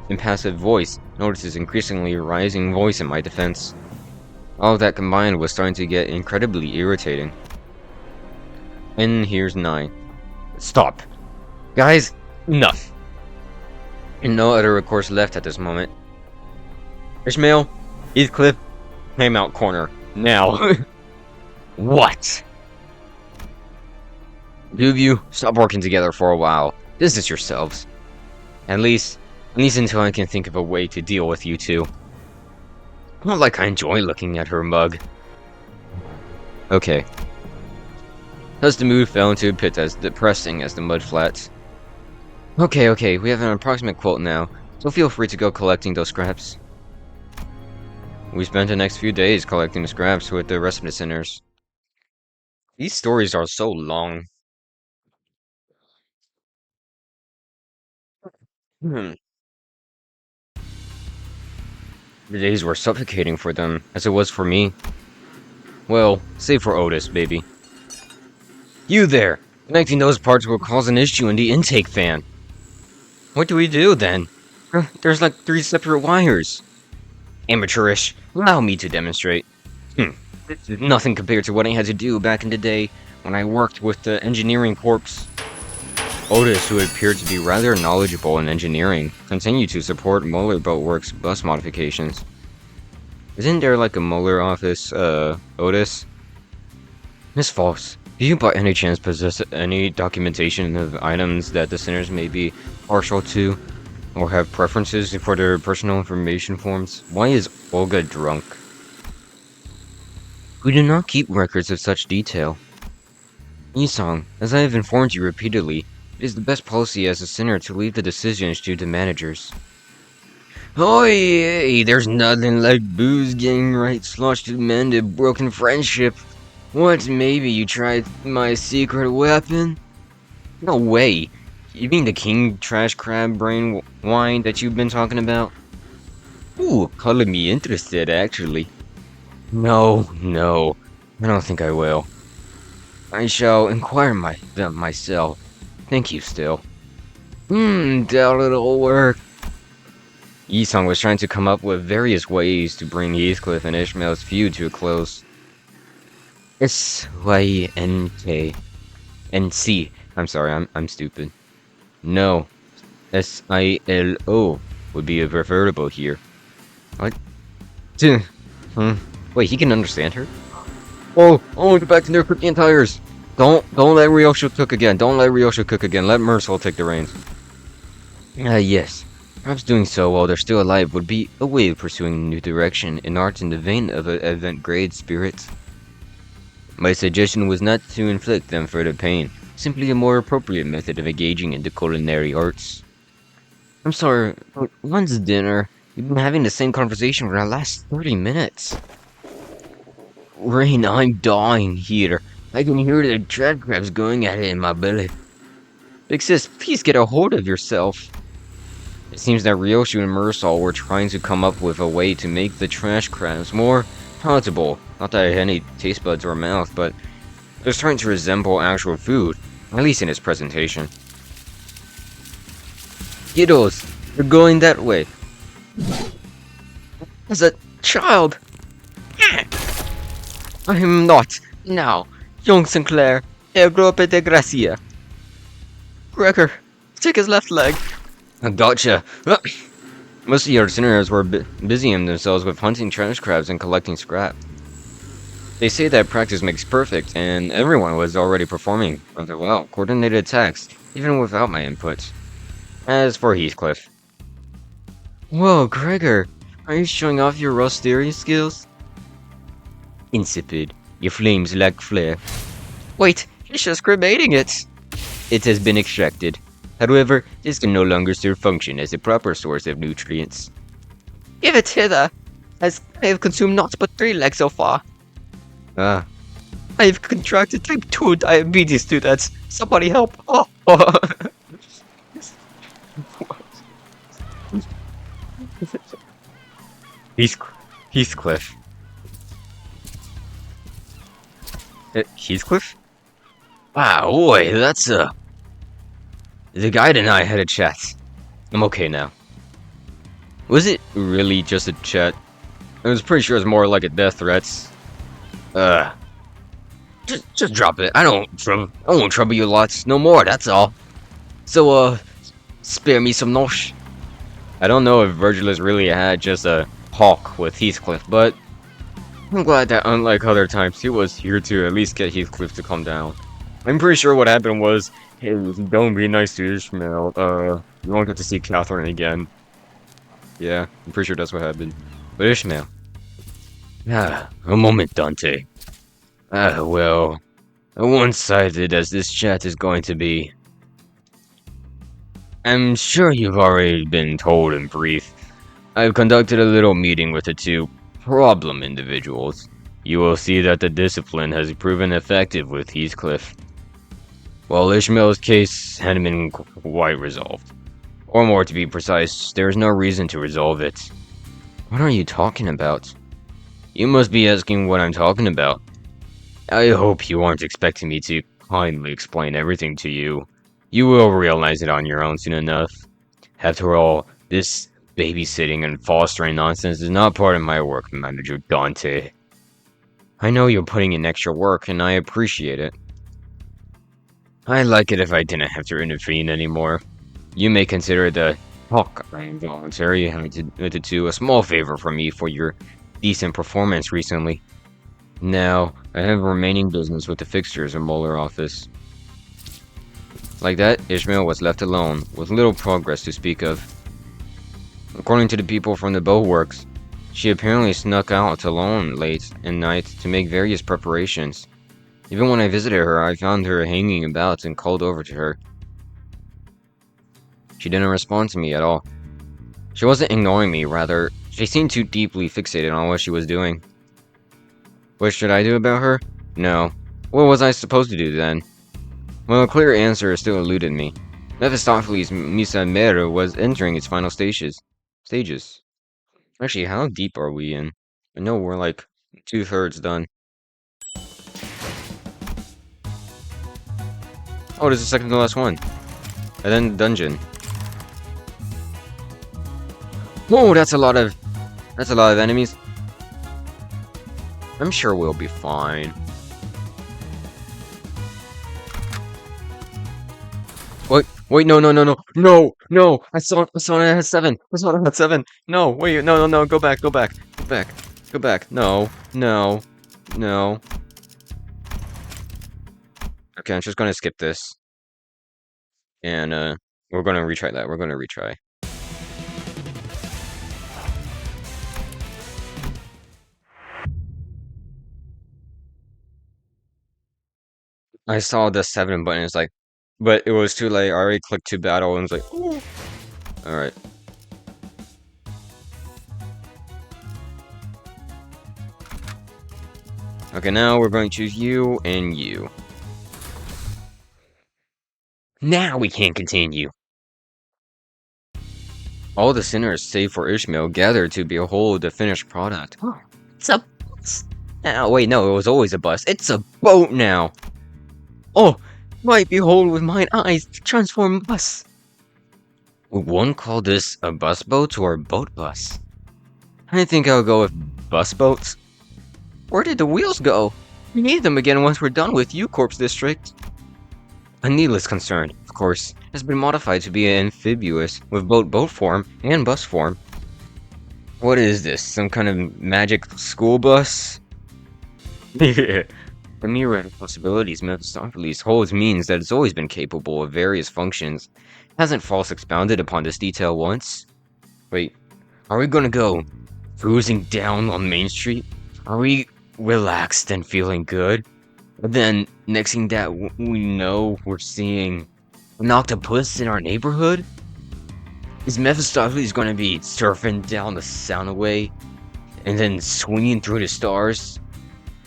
impassive voice, notices increasingly rising voice in my defense. All of that combined was starting to get incredibly irritating. And here's 9. Stop. Guys, enough. And no other recourse left at this moment. Ishmael, Heathcliff, time out corner. Now. What? Two of you, stop working together for a while. Distance yourselves. At least until I can think of a way to deal with you two. Not like I enjoy looking at her mug. Okay. Thus the mood fell into a pit as depressing as the mud flats. Okay, we have an approximate quote now, so feel free to go collecting those scraps. We spent the next few days collecting the scraps with the rest of the sinners. These stories are so long. The days were suffocating for them, as it was for me. Well, save for Otis, baby. You there! Connecting those parts will cause an issue in the intake fan. What do we do, then? There's like 3 separate wires. Amateurish. Allow me to demonstrate. This is nothing compared to what I had to do back in the day when I worked with the engineering corps. Otis, who appeared to be rather knowledgeable in engineering, continued to support Muller Boatworks bus modifications. Isn't there like a Muller office, Otis? Miss False, do you by any chance possess any documentation of items that the sinners may be partial to? or have preferences for their personal information forms? Why is Olga drunk? We do not keep records of such detail. Yisong, as I have informed you repeatedly, it is the best policy as a sinner to leave the decisions to the managers. Oh yay, there's nothing like booze getting right sloshed to mend a broken friendship. What, maybe you tried my secret weapon? No way. You mean the king trash crab brain wine that you've been talking about? Ooh, calling me interested, actually. No, I don't think I will. I shall inquire them myself. Thank you still. Doubt it'll work. Yisong was trying to come up with various ways to bring Heathcliff and Ishmael's feud to a close. S-Y-N-K. N-C. I'm sorry, I'm stupid. No. S-I-L-O would be a preferable here. What? Wait, he can understand her? Oh, get back to their cooking tires! Don't let Ryosho cook again. Don't let Ryosho cook again. Let Mersal take the reins. Yes. Perhaps doing so while they're still alive would be a way of pursuing a new direction in art in the vein of avant-garde spirits. My suggestion was not to inflict them further pain, simply a more appropriate method of engaging in the culinary arts. I'm sorry, but when's dinner? We've been having the same conversation for the last 30 minutes. Rain, I'm dying here. I can hear the dread crabs going at it in my belly. Big sis, please get a hold of yourself. It seems that Ryoshu and Mersal were trying to come up with a way to make the trash crabs more palatable. Not that I had any taste buds or mouth, but it was starting to resemble actual food, at least in its presentation. Kiddos, you're going that way. As a child. I am not. Now, young Sinclair, el golpe de gracia. Gregor, take his left leg. Gotcha. Most of the artisaners were busying themselves with hunting trash crabs and collecting scrap. They say that practice makes perfect, and everyone was already performing rather well, coordinated attacks, even without my input. As for Heathcliff. Whoa, Gregor, are you showing off your roastery skills? Insipid. Your flames lack flair. Wait, he's just cremating it! It has been extracted. However, this can no longer serve function as a proper source of nutrients. Give it hither, as I have consumed naught but 3 legs so far. I have contracted type 2 diabetes to that. Somebody help! Oh. Heathcliff. Heathcliff? Wow, boy, that's The guide and I had a chat. I'm okay now. Was it really just a chat? I was pretty sure it was more like a death threat. Just drop it. I won't trouble you lots no more, that's all. So, spare me some nosh. I don't know if Virgilus really had just a hawk with Heathcliff, but I'm glad that unlike other times, he was here to at least get Heathcliff to calm down. I'm pretty sure what happened was, hey, don't be nice to Ishmael, you won't get to see Catherine again. Yeah, I'm pretty sure that's what happened. But Ishmael. A moment, Dante. Well, one-sided as this chat is going to be. I'm sure you've already been told in brief. I've conducted a little meeting with the 2 problem individuals. You will see that the discipline has proven effective with Heathcliff. While Ishmael's case hadn't been quite resolved. Or more to be precise, there is no reason to resolve it. What are you talking about? You must be asking what I'm talking about. I hope you aren't expecting me to kindly explain everything to you. You will realize it on your own soon enough. After all, this babysitting and fostering nonsense is not part of my work, Manager Dante. I know you're putting in extra work, and I appreciate it. I'd like it if I didn't have to intervene anymore. You may consider the talk I involuntarily had to do a small favor for me for your decent performance recently. Now, I have remaining business with the fixtures in Molar office. Like that, Ishmael was left alone, with little progress to speak of. According to the people from the boatworks, she apparently snuck out alone late at night to make various preparations. Even when I visited her, I found her hanging about and called over to her. She didn't respond to me at all. She wasn't ignoring me, rather, she seemed too deeply fixated on what she was doing. What should I do about her? No. What was I supposed to do then? Well, a clear answer still eluded me. Mephistopheles' Misamere was entering its final stages. Actually, how deep are we in? I know we're like 2/3 done. Oh, this is the second to last one. And then dungeon. Whoa, that's a lot of enemies. I'm sure we'll be fine. Wait, no! I saw it had 7. I saw it had 7. No, wait, no, go back. No. Okay, I'm just gonna skip this. And, we're gonna retry that. We're gonna retry. I saw the 7 button, it's like, but it was too late. I already clicked to battle and was like, ooh. Alright. Okay, now we're going to choose you and you. Now we can continue. All the sinners, save for Ishmael, gathered to behold the finished product. It's a bus. Oh, wait, no, it was always a bus. It's a boat now. Oh, might behold with mine eyes the transformed bus. Would one call this a bus boat or a boat bus? I think I'll go with bus boats. Where did the wheels go? We need them again once we're done with U Corp's district. A needless concern, of course, has been modified to be amphibious with boat form and bus form. What is this? Some kind of magic school bus? The myriad possibilities Mephistopheles holds means that it's always been capable of various functions. Hasn't false expounded upon this detail once? Wait, are we gonna go cruising down on Main Street? Are we relaxed and feeling good? But then, next thing that we know, we're seeing an octopus in our neighborhood? Is Mephistopheles gonna be surfing down the Soundway and then swinging through the stars?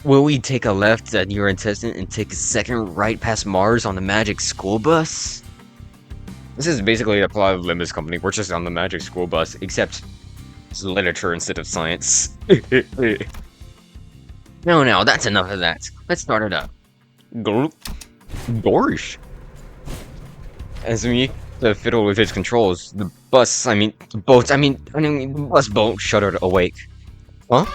Will we take a left at Urantescent and take a second right past Mars on the magic school bus? This is basically the plot of Limbus Company. We're just on the magic school bus, except it's literature instead of science. No, that's enough of that. Let's start it up. Gorsh. As we fiddle with its controls, the bus boat shuddered awake. Huh?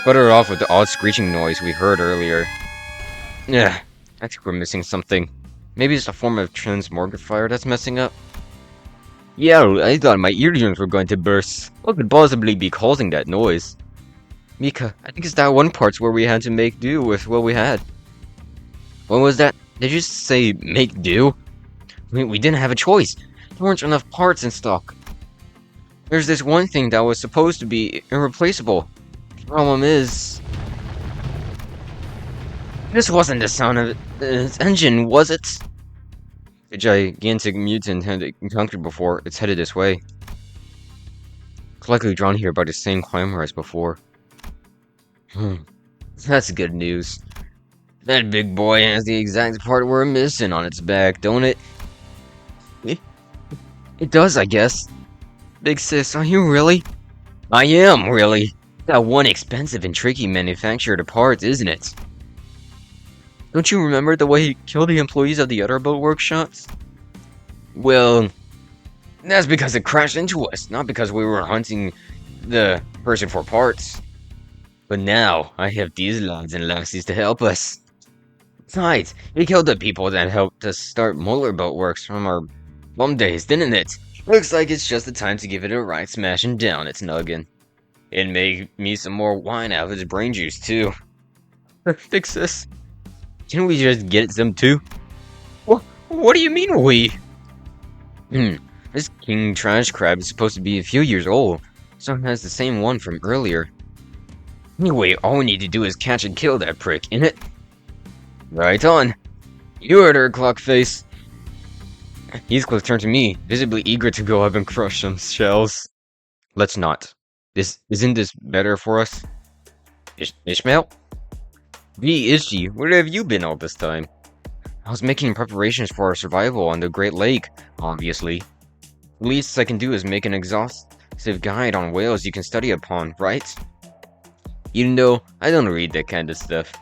Buttered off with the odd screeching noise we heard earlier. Yeah, I think we're missing something. Maybe it's a form of transmogrifier that's messing up? Yeah, I thought my eardrums were going to burst. What could possibly be causing that noise? Mika, I think it's that one parts where we had to make do with what we had. What was that? Did you say make do? We didn't have a choice. There weren't enough parts in stock. There's this one thing that was supposed to be irreplaceable. The problem is... this wasn't the sound of its engine, was it? The gigantic mutant had encountered before. It's headed this way. It's likely drawn here by the same climber as before. That's good news. That big boy has the exact part we're missing on its back, don't it? It does, I guess. Big sis, are you really? I am, really. That one expensive and tricky manufactured part, isn't it? Don't you remember the way he killed the employees of the other boat workshops? Well, that's because it crashed into us, not because we were hunting the person for parts. But now, I have these lads and lassies to help us. Besides, he killed the people that helped us start Motorboat Works from our bum days, didn't it? Looks like it's just the time to give it a right smashing down its noggin. And make me some more wine out of its brain juice, too. Fix this. Can we just get some too? What do you mean we? This king trash crab is supposed to be a few years old, so it has the same one from earlier. Anyway, all we need to do is catch and kill that prick, innit? Right on. You heard her, Clockface. Heathcliff turned to me, visibly eager to go up and crush some shells. Let's not. Isn't this better for us? Ishmael? V, Ishii, where have you been all this time? I was making preparations for our survival on the Great Lake, obviously. The least I can do is make an exhaustive guide on whales you can study upon, right? Even though I don't read that kind of stuff.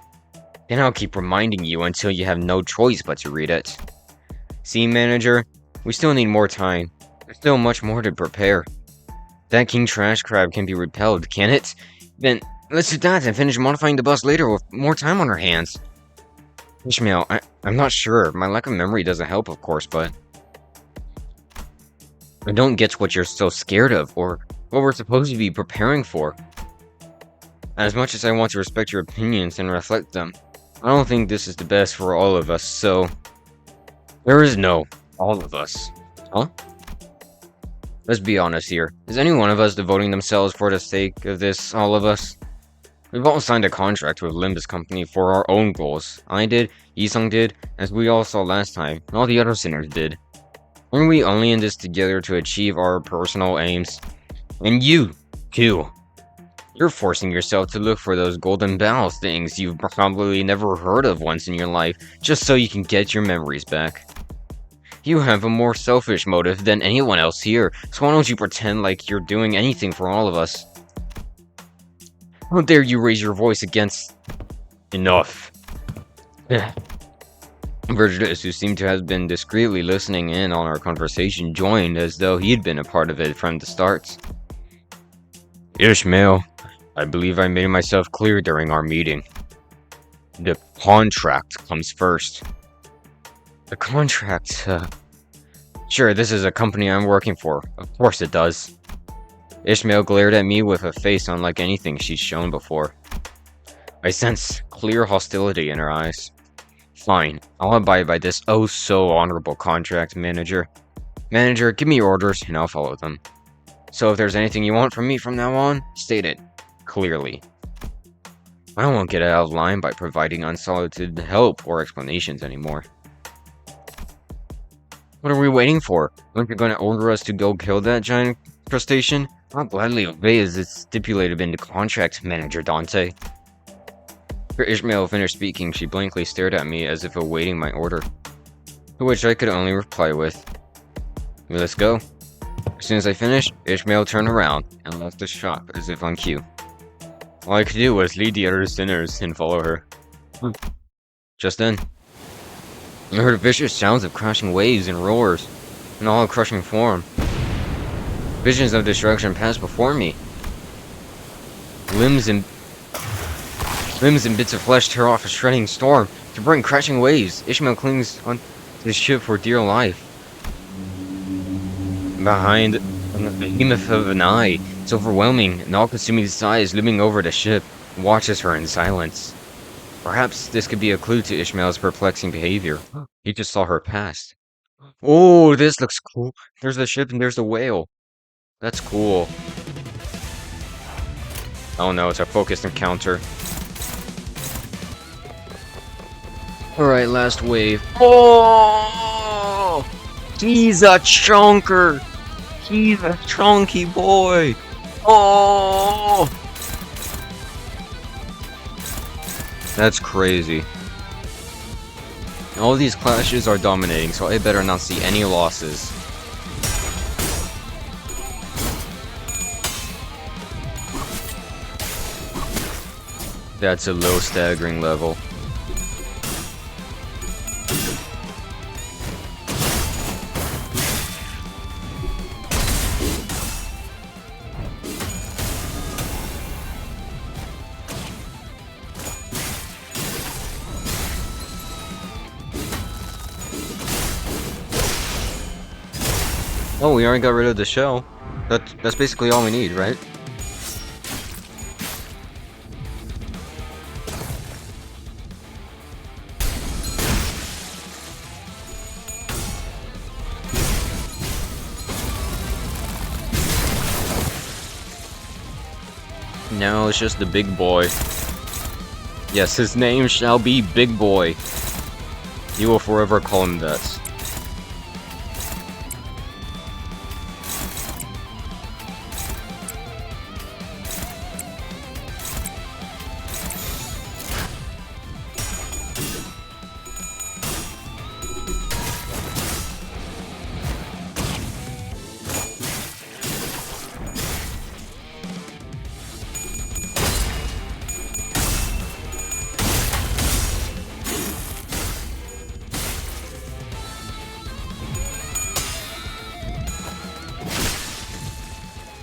Then I'll keep reminding you until you have no choice but to read it. See, manager, we still need more time. There's still much more to prepare. That king trash crab can be repelled, can it? Then let's do that and finish modifying the bus later with more time on our hands. Ishmael, I'm not sure. My lack of memory doesn't help, of course, but I don't get what you're so scared of, or what we're supposed to be preparing for. As much as I want to respect your opinions and reflect them, I don't think this is the best for all of us, so... There is no all of us. Huh? Let's be honest here. Is any one of us devoting themselves for the sake of this, all of us? We've all signed a contract with Limbus Company for our own goals. I did, Yisung did, as we all saw last time, and all the other sinners did. Aren't we only in this together to achieve our personal aims? And you, too. You're forcing yourself to look for those golden bough things you've probably never heard of once in your life, just so you can get your memories back. You have a more selfish motive than anyone else here, so why don't you pretend like you're doing anything for all of us? How dare you raise your voice against... Enough. Virgilius, who seemed to have been discreetly listening in on our conversation, joined as though he'd been a part of it from the start. Ishmael, I believe I made myself clear during our meeting. The contract comes first. The contract, Sure, this is a company I'm working for. Of course it does. Ishmael glared at me with a face unlike anything she's shown before. I sense clear hostility in her eyes. Fine, I'll abide by this oh-so-honorable contract, Manager. Manager, give me your orders, and I'll follow them. So if there's anything you want from me from now on, state it. Clearly. I won't get out of line by providing unsolicited help or explanations anymore. What are we waiting for? Aren't you going to order us to go kill that giant crustacean? I'll gladly obey as it's stipulated in the contract, Manager Dante. After Ishmael finished speaking, she blankly stared at me as if awaiting my order, to which I could only reply with, "Let's go." As soon as I finished, Ishmael turned around and left the shop as if on cue. All I could do was lead the other sinners and follow her. Just then, I heard vicious sounds of crashing waves and roars, in all crushing form. Visions of destruction passed before me. Limbs and bits of flesh tear off a shredding storm to bring crashing waves. Ishmael clings on the ship for dear life. Behind the behemoth of an eye, its overwhelming and all-consuming size looming over the ship, watches her in silence. Perhaps this could be a clue to Ishmael's perplexing behavior. He just saw her pass. Oh, this looks cool. There's the ship and there's the whale. That's cool. Oh no, it's a focused encounter. Alright, last wave. Oh! He's a chunker! He's a chunky boy! Oh! That's crazy. All these clashes are dominating, so I better not see any losses. That's a low staggering level. Oh, we already got rid of the shell. That's basically all we need, right? Now it's just the big boy. Yes, his name shall be Big Boy. You will forever call him that.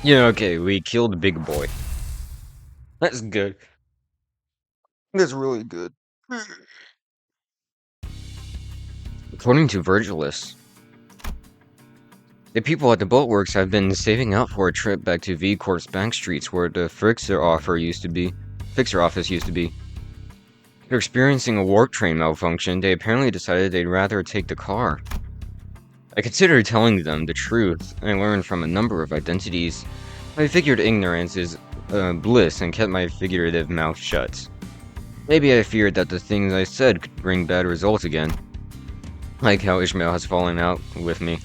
Yeah, okay, we killed Big Boy. That's good. That's really good. According to Virgilus, the people at the boatworks have been saving up for a trip back to V Corp's back streets where the Fixer office used to be. They're experiencing a warp train malfunction. They apparently decided they'd rather take the car. I considered telling them the truth. I learned from a number of identities. I figured ignorance is bliss and kept my figurative mouth shut. Maybe I feared that the things I said could bring bad results again. Like how Ishmael has fallen out with me.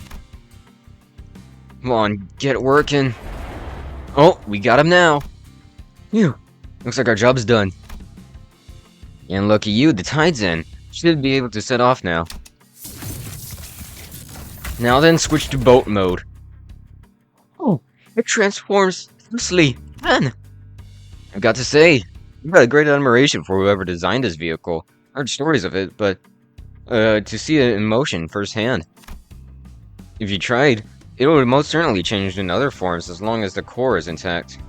Come on, get working. Oh, we got him now. Phew. Looks like our job's done. And lucky you, the tide's in. Should be able to set off now. Now then, switch to boat mode. Oh, it transforms loosely. Man, I've got to say, I've got a great admiration for whoever designed this vehicle. I heard stories of it, but to see it in motion firsthand. If you tried, it would most certainly change in other forms as long as the core is intact.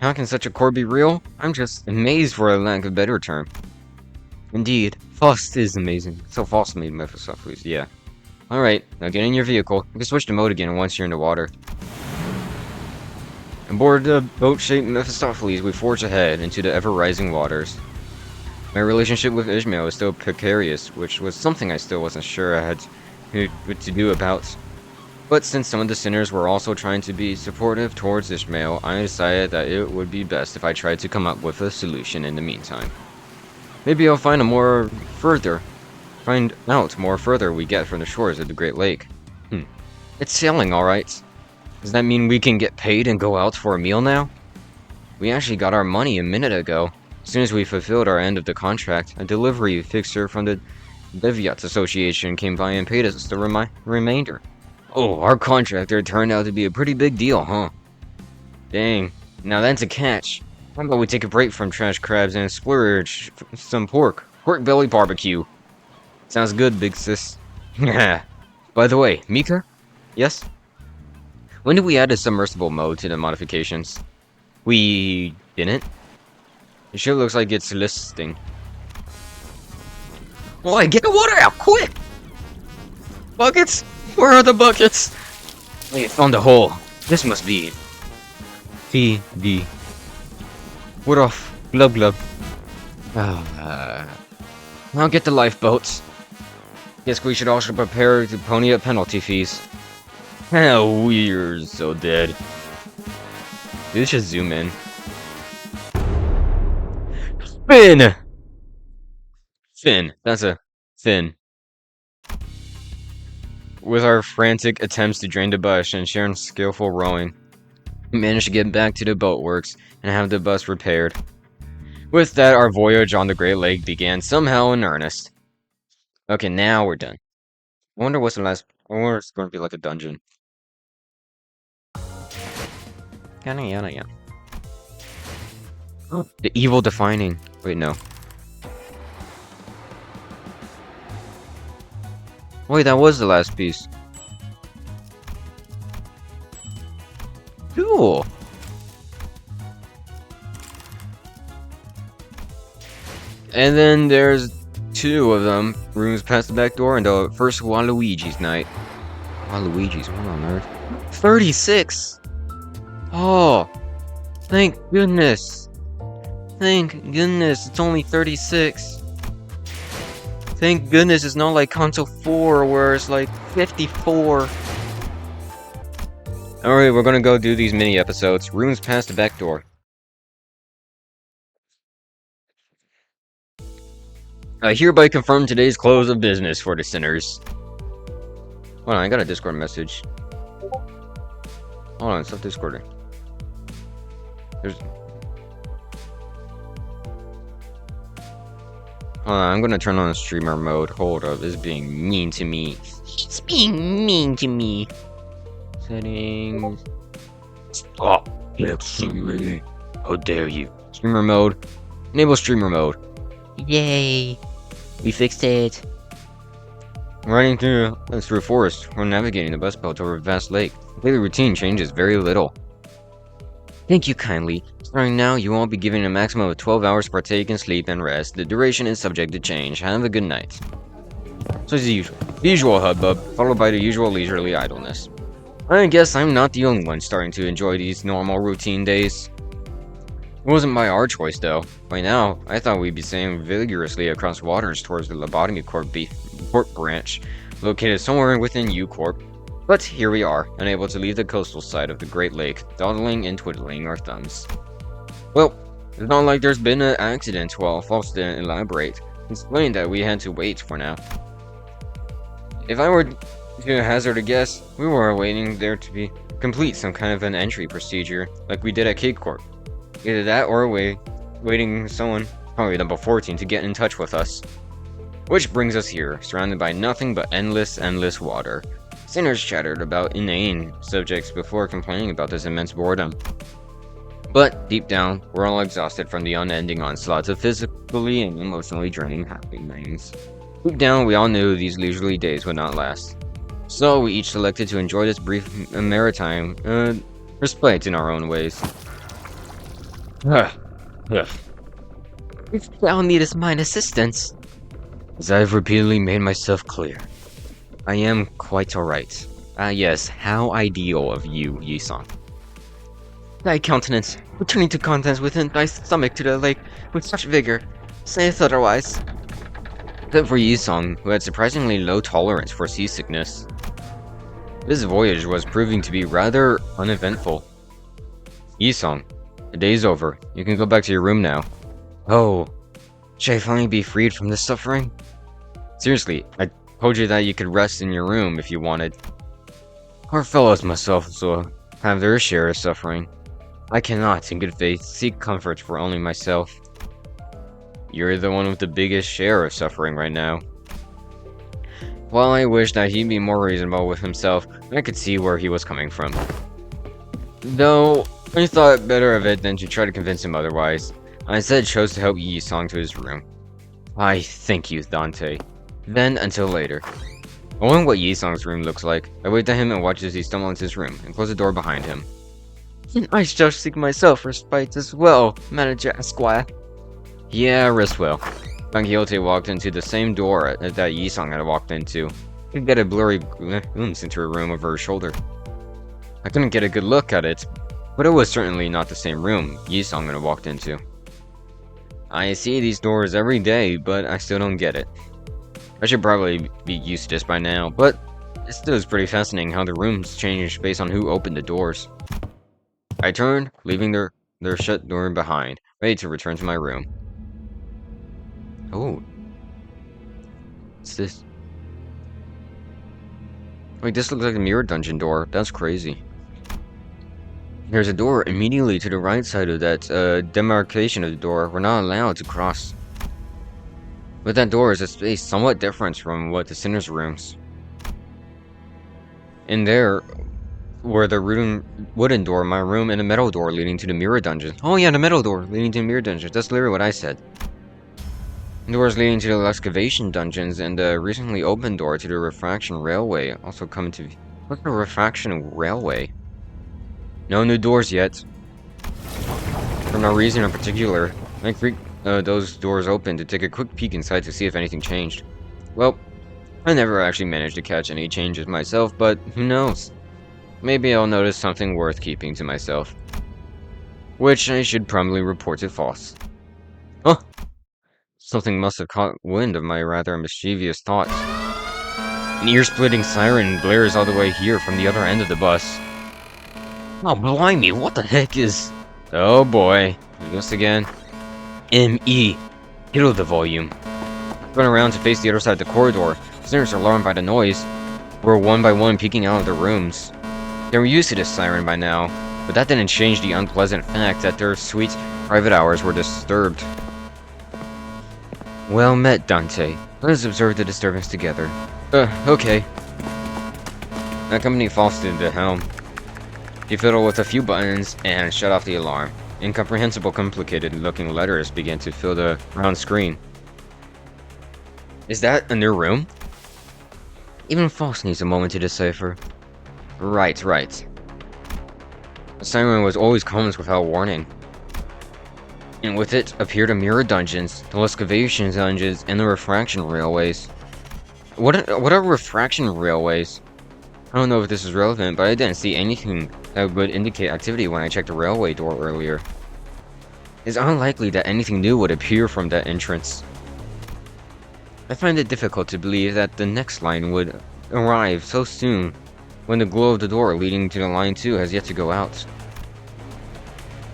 How can such a core be real? I'm just amazed for a lack of a better term. Indeed, Faust is amazing. So Faust made Mephistopheles, yeah. Alright, now get in your vehicle. You can switch to mode again once you're in the water. Aboard the boat-shaped Mephistopheles, we forge ahead into the ever-rising waters. My relationship with Ishmael is still precarious, which was something I still wasn't sure I had what to do about. But since some of the sinners were also trying to be supportive towards Ishmael, I decided that it would be best if I tried to come up with a solution in the meantime. Maybe I'll find out more further we get from the shores of the Great Lake. It's sailing alright. Does that mean we can get paid and go out for a meal now? We actually got our money a minute ago. As soon as we fulfilled our end of the contract, a delivery fixer from the Deviat Association came by and paid us the remainder. Oh, our contractor turned out to be a pretty big deal, huh? Dang, now that's a catch. How about we take a break from trash crabs and splurge some pork belly barbecue? Sounds good, big sis. By the way, Mika? Yes? When did we add a submersible mode to the modifications? We didn't? It sure looks like it's listing. Boy, get the water out, quick! Buckets? Where are the buckets? I found a hole. This must be TD. What off? Glub glub. I'll get the lifeboats. Guess we should also prepare to pony up penalty fees. We're so dead. Let's just zoom in. Finn! Finn. That's a Finn. With our frantic attempts to drain the bush and Sharon's skillful rowing, we managed to get back to the boatworks and have the bus repaired. With that, our voyage on the Great Lake began somehow in earnest. Okay, now we're done. I wonder what's the last... I wonder if it's going to be like a dungeon. Yada. Oh, the evil defining. Wait, no. Wait, that was the last piece. Cool. And then there's two of them. Rooms past the back door and the first Waluigi's night. Waluigi's, what on earth? 36! Oh! Thank goodness! Thank goodness, it's only 36. Thank goodness it's not like Canto 4 where it's like 54. Alright, we're gonna go do these mini episodes. Rooms past the back door. I hereby confirm today's close of business for the sinners. Hold on, I got a Discord message. Hold on, stop Discording. There's... Hold on, I'm gonna turn on streamer mode. Hold up, it's being mean to me. It's being mean to me. Settings. Oh, absolutely. How dare you. Streamer mode. Enable streamer mode. Yay. We fixed it. Riding through forest, we're navigating the bus belt over a vast lake. The daily routine changes very little. Thank you kindly. Starting now, you won't be given a maximum of 12 hours to partake in sleep and rest. The duration is subject to change. Have a good night. So it's the usual hubbub, followed by the usual leisurely idleness. I guess I'm not the only one starting to enjoy these normal routine days. It wasn't by our choice though. By now, I thought we'd be sailing vigorously across waters towards the Lobotomy Corp branch, located somewhere within U-Corp. But here we are, unable to leave the coastal side of the Great Lake, dawdling and twiddling our thumbs. Well, it's not like there's been an accident while False didn't elaborate. Explained that we had to wait for now. If I were to hazard a guess, we were waiting there to complete some kind of an entry procedure, like we did at Cape Corp. Either that or waiting someone, probably number 14, to get in touch with us. Which brings us here, surrounded by nothing but endless water. Sinners chattered about inane subjects before complaining about this immense boredom. But deep down, we're all exhausted from the unending onslaughts of physically and emotionally draining happenings. Deep down, we all knew these leisurely days would not last. So we each selected to enjoy this brief maritime respite in our own ways. If thou needest mine assistance, as I have repeatedly made myself clear, I am quite alright. Yes, how ideal of you, Yisong. Thy countenance, returning to contents within thy stomach to the lake with such vigor, saith otherwise. Except for Yisong, who had surprisingly low tolerance for seasickness. This voyage was proving to be rather uneventful. Yisong, the day's over. You can go back to your room now. Oh, should I finally be freed from this suffering? Seriously, I told you that you could rest in your room if you wanted. Our fellows must also have their share of suffering. I cannot, in good faith, seek comfort for only myself. You're the one with the biggest share of suffering right now. While I wish that he'd be more reasonable with himself, I could see where he was coming from. Though, I thought better of it than to try to convince him otherwise. I instead chose to help Yi-Song to his room. I thank you, Dante. Then, until later. Knowing what Yi-Song's room looks like, I wait at him and watch as he stumbles into his room, and close the door behind him. I shall seek myself respite as well, Manager Esquire. Yeah, rest well. Don Quixote walked into the same door that Yi-Song had walked into. He could get a blurry glimpse into her room over her shoulder. I couldn't get a good look at it, but it was certainly not the same room Yi-Song had walked into. I see these doors every day, but I still don't get it. I should probably be used to this by now, but it still is pretty fascinating how the rooms change based on who opened the doors. I turned, leaving their shut door behind, ready to return to my room. Oh. What's this? Wait, this looks like a mirror dungeon door. That's crazy. There's a door immediately to the right side of that demarcation of the door we're not allowed to cross. But that door is a space somewhat different from what the sinner's rooms. In there were the wooden door, my room, and a metal door leading to the mirror dungeon. Oh yeah, the metal door leading to the mirror dungeon. That's literally what I said. Doors leading to the excavation dungeons and the recently opened door to the refraction railway also come to... What's the refraction railway? No new doors yet. For no reason in particular. I creaked those doors open to take a quick peek inside to see if anything changed. Well, I never actually managed to catch any changes myself, but who knows? Maybe I'll notice something worth keeping to myself. Which I should probably report to Foss. Huh? Something must have caught wind of my rather mischievous thoughts. An ear-splitting siren blares all the way here from the other end of the bus. Oh, blimey, what the heck is... Oh boy. This again. M.E. Kill the volume. Turn around to face the other side of the corridor. Sinners are alarmed by the noise. Were one by one peeking out of their rooms. They were used to this siren by now, but that didn't change the unpleasant fact that their sweet private hours were disturbed. Well met, Dante. Let us observe the disturbance together. Okay. Accompany Faust to the helm. He fiddled with a few buttons and shut off the alarm. Incomprehensible, complicated-looking letters began to fill the round screen. Is that a new room? Even Faust needs a moment to decipher. Right. The siren was always comes without warning. And with it appeared a mirror dungeons, the excavation dungeons, and the refraction railways. What are refraction railways? I don't know if this is relevant, but I didn't see anything that would indicate activity when I checked the railway door earlier. It's unlikely that anything new would appear from that entrance. I find it difficult to believe that the next line would arrive so soon, when the glow of the door leading to the line 2 has yet to go out.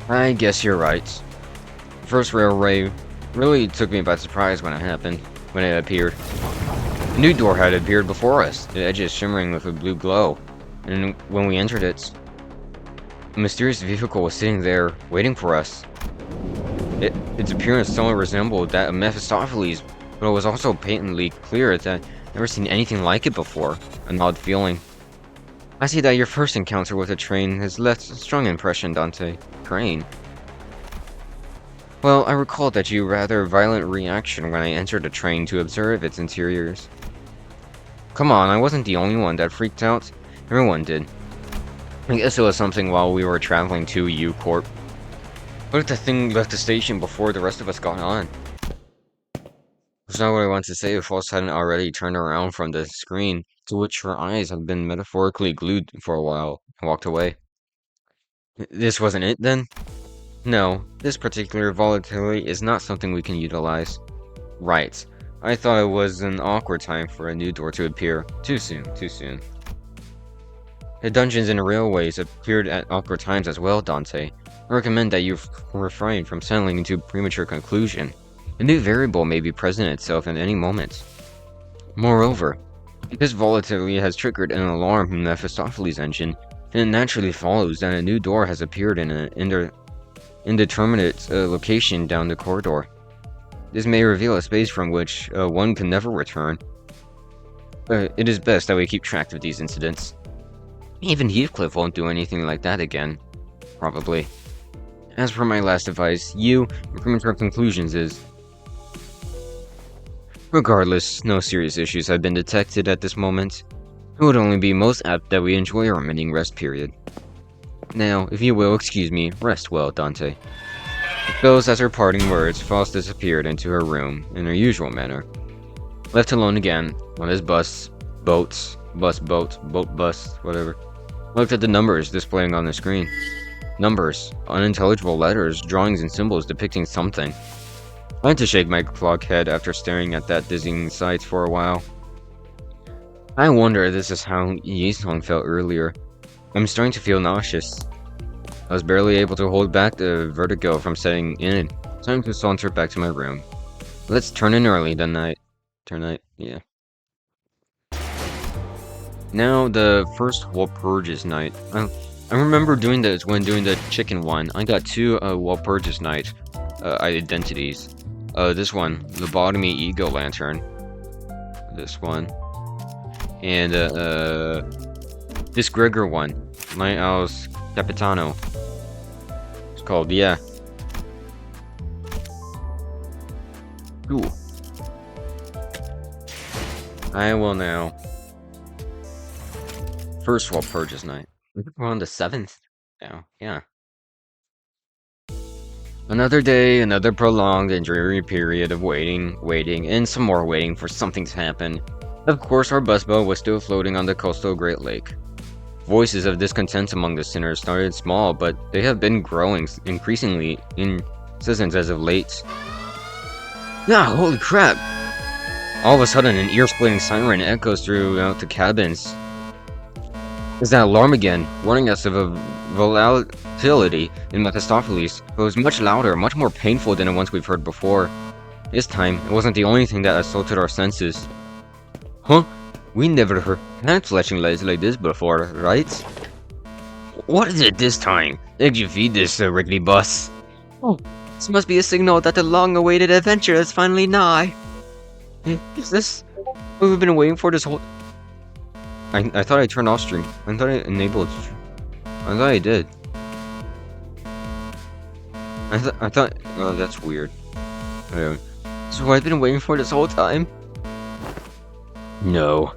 I guess you're right. The first railway really took me by surprise when it appeared. A new door had appeared before us, the edges shimmering with a blue glow, and when we entered it, a mysterious vehicle was sitting there, waiting for us. Its appearance somewhat resembled that of Mephistopheles, but it was also patently clear that I'd never seen anything like it before. An odd feeling. I see that your first encounter with a train has left a strong impression, Dante. Train? Well, I recall that you rather violent reaction when I entered a train to observe its interiors. Come on, I wasn't the only one that freaked out. Everyone did. I guess it was something while we were traveling to U-Corp. What if the thing left the station before the rest of us got on? That's not what I want to say if Faust hadn't already turned around from the screen, to which her eyes had been metaphorically glued for a while, and walked away. This wasn't it, then? No, this particular volatility is not something we can utilize. Right. I thought it was an awkward time for a new door to appear. Too soon. The dungeons and railways appeared at awkward times as well, Dante. I recommend that you refrain from settling into premature conclusion. A new variable may be present itself at any moment. Moreover, this volatility has triggered an alarm from the Mephistopheles engine, and it naturally follows that a new door has appeared in an indeterminate location down the corridor. This may reveal a space from which one can never return. It is best that we keep track of these incidents. Even Heathcliff won't do anything like that again. Probably. As for my last advice, your premature conclusions is... Regardless, no serious issues have been detected at this moment. It would only be most apt that we enjoy our remaining rest period. Now, if you will excuse me, rest well, Dante. With those as her parting words, Faust disappeared into her room in her usual manner. Left alone again, on his bus, whatever, looked at the numbers displaying on the screen. Numbers, unintelligible letters, drawings and symbols depicting something. I had to shake my clock head after staring at that dizzying sight for a while. I wonder if this is how Yisong felt earlier. I'm starting to feel nauseous. I was barely able to hold back the vertigo from setting in. Time to saunter back to my room. Let's turn in early tonight. Yeah. Now, the first Walpurgis night. I remember doing this when doing the chicken one. I got two Walpurgis night identities. This one, Lobotomy Ego Lantern. This one. And this Gregor one, Night Owl's Capitano. It's called, yeah. Cool. I will now. First Walpurgis night. We're on the 7th now, yeah. Another day, another prolonged and dreary period of waiting, and some more waiting for something to happen. Of course, our busboat was still floating on the coastal Great Lake. Voices of discontent among the sinners started small, but they have been growing increasingly insistent as of late. Ah, holy crap! All of a sudden, an ear-splitting siren echoes throughout the cabins. It's that alarm again, warning us of a volatility in Mephistopheles. It was much louder, much more painful than the ones we've heard before. This time, it wasn't the only thing that assaulted our senses. Huh? We never heard hand flashing lights like this before, right? What is it this time? Did you feed this rickety bus? Oh, this must be a signal that the long-awaited adventure is finally nigh. Is this what we've been waiting for this whole... I thought I turned off stream. I thought I enabled... I thought I did. I thought... Oh, that's weird. So I've been waiting for this whole time? No.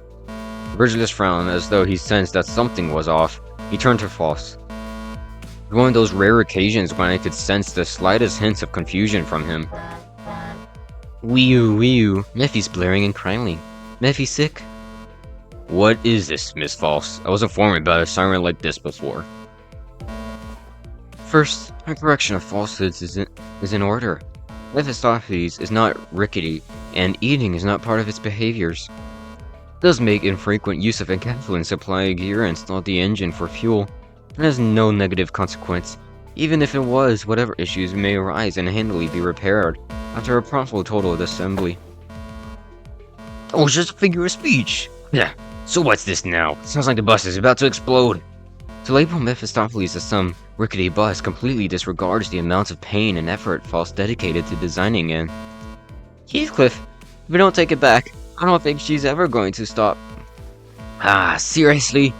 Virgilus frowned as though he sensed that something was off. He turned to Foss. It was one of those rare occasions when I could sense the slightest hints of confusion from him. Wee-oo, wee-oo. Mephi's blaring and crying. Mephi sick? What is this, Miss Foss? I wasn't informed about a siren like this before. First, a correction of falsehoods is in order. Mephistopheles is not rickety, and eating is not part of its behaviors. It does make infrequent use of encapsulant supply gear and install the engine for fuel. It has no negative consequence, even if it was, whatever issues may arise and handily be repaired after a prompt total assembly. Oh, it's just a figure of speech! Yeah, so what's this now? Sounds like the bus is about to explode. To label Mephistopheles as some rickety bus completely disregards the amounts of pain and effort Foss dedicated to designing it. Heathcliff, if we don't take it back, I don't think she's ever going to stop. Ah, seriously?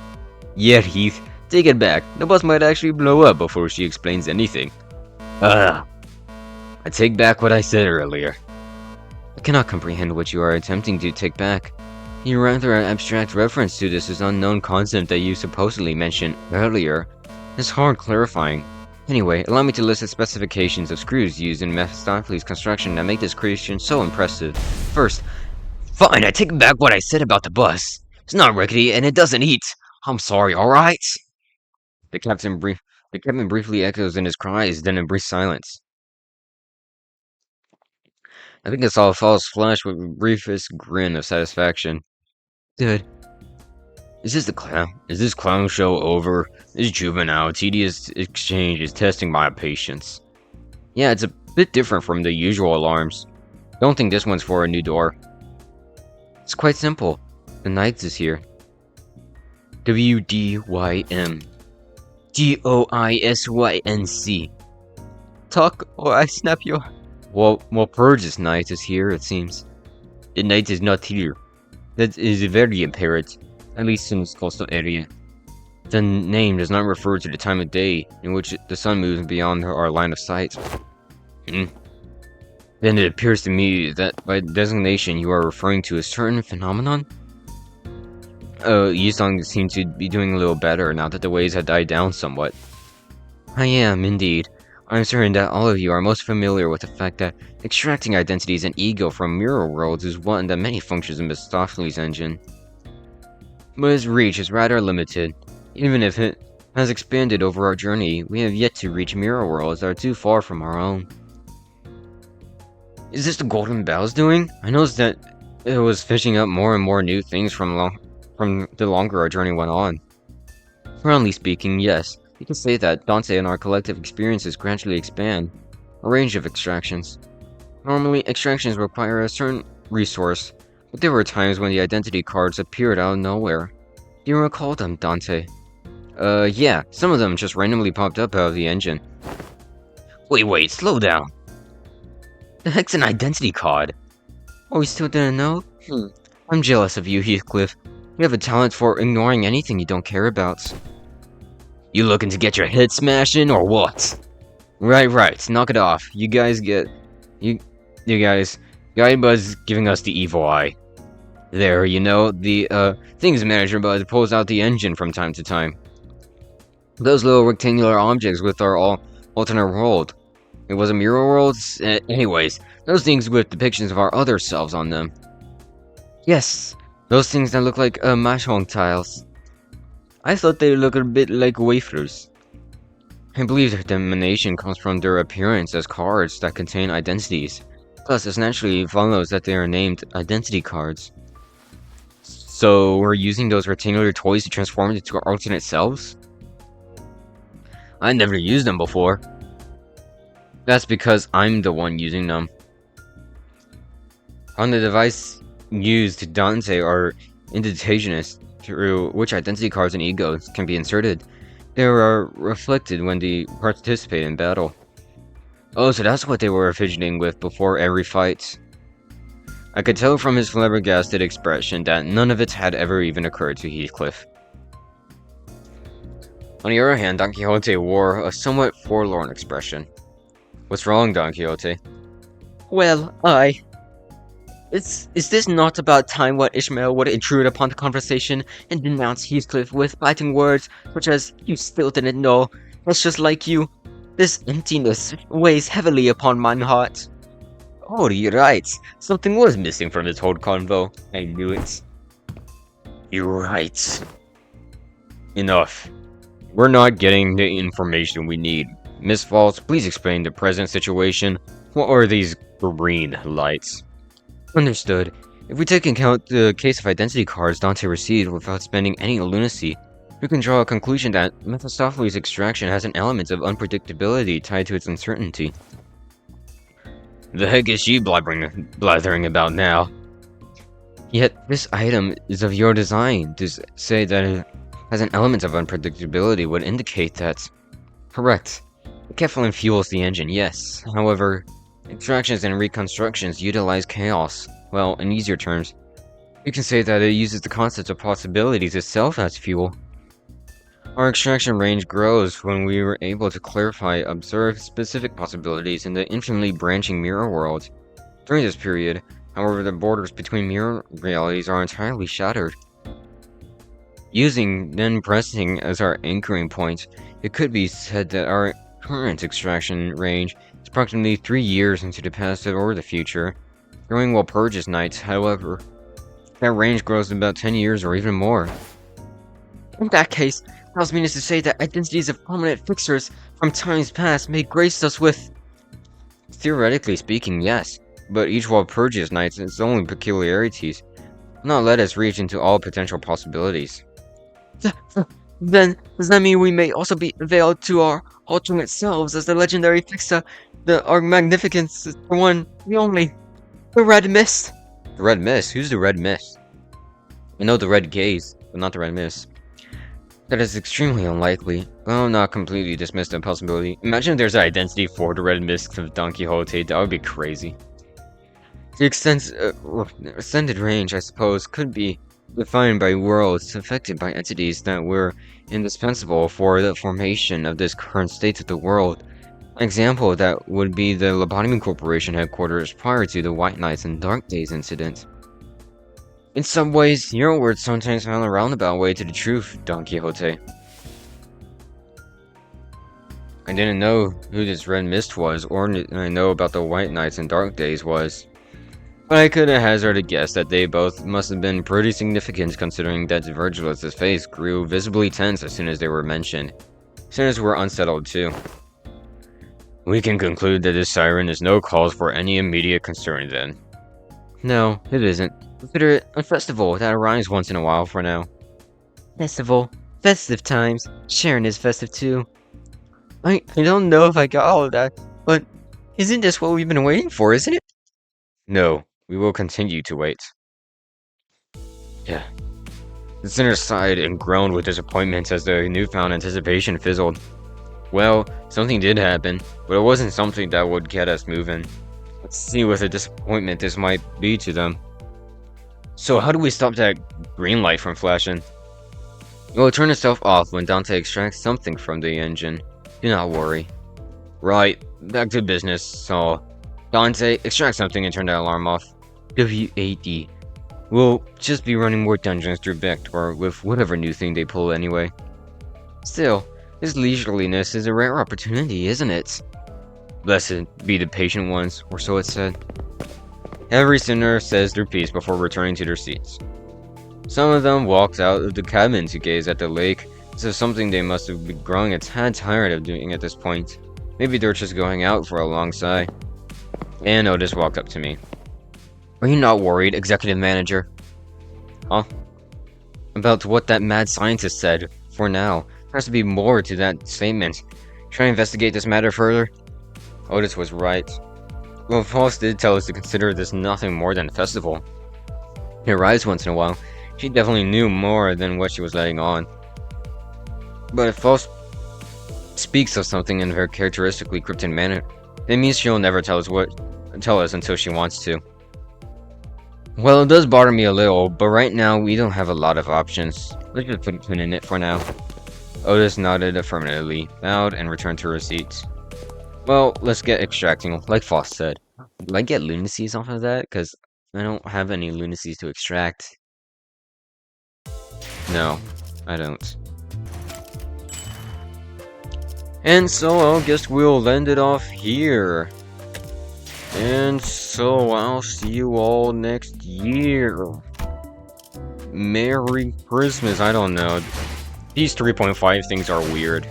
Yeah, Heath, take it back. The bus might actually blow up before she explains anything. I take back what I said earlier. I cannot comprehend what you are attempting to take back. Your rather abstract reference to this unknown concept that you supposedly mentioned earlier is hard clarifying. Anyway, allow me to list the specifications of screws used in Mephistopheles' construction that make this creation so impressive. First, fine, I take back what I said about the bus. It's not rickety and it doesn't eat. I'm sorry, alright? The captain briefly echoes in his cries, then in brief silence. I think I saw a false flash with a briefest grin of satisfaction. Good. Is this clown show over? This juvenile, tedious exchange is testing my patience. Yeah, it's a bit different from the usual alarms. Don't think this one's for a new door. It's quite simple. The Knights is here. WDYM. GOISYNC. Talk or I snap your... Well, Purge's Knight is here, it seems. The Knight is not here. That is very apparent, at least in this coastal area. The name does not refer to the time of day in which the sun moves beyond our line of sight. Then it appears to me that by designation you are referring to a certain phenomenon? Yisong seems to be doing a little better now that the waves have died down somewhat. I am, indeed. I'm certain that all of you are most familiar with the fact that extracting identities and ego from mirror worlds is one of the many functions in Mephistopheles' engine. But its reach is rather limited. Even if it has expanded over our journey, we have yet to reach mirror worlds that are too far from our own. Is this the Golden Bell's doing? I noticed that it was fishing up more and more new things from the longer our journey went on. Broadly speaking, yes. You can say that Dante and our collective experiences gradually expand a range of extractions. Normally, extractions require a certain resource, but there were times when the identity cards appeared out of nowhere. Do you recall them, Dante? Yeah, some of them just randomly popped up out of the engine. Wait, slow down. The heck's an identity card? Oh, you still didn't know? I'm jealous of you, Heathcliff. You have a talent for ignoring anything you don't care about. You looking to get your head smashed in, or what? Right, knock it off. You guys, Guidebud's giving us the evil eye. There, you know, the, things manager bud pulls out the engine from time to time. Those little rectangular objects with our alternate world. It was a mirror world? Anyways, those things with depictions of our other selves on them. Yes, those things that look like, mahjong tiles. I thought they looked a bit like wafers. I believe their denomination comes from their appearance as cards that contain identities. Thus, it naturally follows that they are named identity cards. So, we're using those rectangular toys to transform into our alternate selves? I never used them before. That's because I'm the one using them. On the device used, Dante are indentations through which identity cards and egos can be inserted. They are reflected when they participate in battle. Oh, so that's what they were fidgeting with before every fight. I could tell from his flabbergasted expression that none of it had ever even occurred to Heathcliff. On the other hand, Don Quixote wore a somewhat forlorn expression. What's wrong, Don Quixote? Well, Is this not about time what Ishmael would intrude upon the conversation and denounce Heathcliff with biting words such as, "You still didn't know, that's just like you." This emptiness weighs heavily upon mine heart. Oh, you're right. Something was missing from this whole convo. I knew it. You're right. Enough. We're not getting the information we need. Miss Falls, please explain the present situation. What are these green lights? Understood. If we take into account the case of identity cards Dante received without spending any lunacy, we can draw a conclusion that Mephistopheles' extraction has an element of unpredictability tied to its uncertainty. The heck is she blathering about now? Yet this item is of your design. To say that it has an element of unpredictability would indicate that... Correct. The Keflin fuels the engine, yes. However, extractions and reconstructions utilize chaos. Well, in easier terms, you can say that it uses the concept of possibilities itself as fuel. Our extraction range grows when we were able to observe specific possibilities in the infinitely branching mirror world. During this period, however, the borders between mirror realities are entirely shattered. Using then pressing as our anchoring point, it could be said that our current extraction range is approximately 3 years into the past or the future. During Walpurgis nights, however, that range grows to about 10 years or even more. In that case, allows me to say that identities of prominent fixers from times past may grace us with... Theoretically speaking, yes, but each Walpurgis night has its own peculiarities. Not let us reach into all potential possibilities. Then, does that mean we may also be veiled to our alternate selves as the legendary fixer, our magnificence, the one, the only, the Red Mist? The Red Mist? Who's the Red Mist? I know the Red Gaze, but not the Red Mist. That is extremely unlikely, but I'll not completely dismiss the possibility. Imagine if there's an identity for the Red Mist of Don Quixote, that would be crazy. The extended range, I suppose, could be defined by worlds affected by entities that were indispensable for the formation of this current state of the world. An example of that would be the Lobotomy Corporation headquarters prior to the White Nights and Dark Days incident. In some ways, your words sometimes found a roundabout way to the truth, Don Quixote. I didn't know who this Red Mist was, or I know about the White Nights and Dark Days was. But I could have hazarded a guess that they both must have been pretty significant considering that Virgilius' face grew visibly tense as soon as they were mentioned. Sinners were unsettled too. We can conclude that this siren is no cause for any immediate concern then. No, it isn't. Consider it a festival that arrives once in a while for now. Festival. Festive times. Sharon is festive too. I don't know if I got all of that, but isn't this what we've been waiting for, isn't it? No, we will continue to wait. Yeah. The sinner sighed and groaned with disappointment as the newfound anticipation fizzled. Well, something did happen, but it wasn't something that would get us moving. Let's see what a disappointment this might be to them. So how do we stop that green light from flashing? It will turn itself off when Dante extracts something from the engine. Do not worry. Right, back to business, so... Dante, extract something and turn that alarm off. WAD. We'll just be running more dungeons through Vector with whatever new thing they pull anyway. Still, this leisureliness is a rare opportunity, isn't it? Blessed be the patient ones, or so it's said. Every sinner says their piece before returning to their seats. Some of them walked out of the cabin to gaze at the lake, as if something they must have been growing a tad tired of doing at this point. Maybe they're just going out for a long sigh. And Otis walked up to me. Are you not worried, Executive Manager? Huh? About what that mad scientist said. For now, there has to be more to that statement. Should I investigate this matter further? Otis was right. Well, False did tell us to consider this nothing more than a festival. It arrives once in a while. She definitely knew more than what she was letting on. But if False speaks of something in her characteristically cryptic manner, that means she'll never tell us until she wants to. Well, it does bother me a little, but right now we don't have a lot of options. Let's just put a pin in it for now. Otis nodded affirmatively, bowed, and returned to her seat. Well, let's get extracting, like Foss said. Will I get lunacies off of that? Because I don't have any lunacies to extract. No, I don't. And so I guess we'll end it off here. And so I'll see you all next year. Merry Christmas. I don't know. These 3.5 things are weird.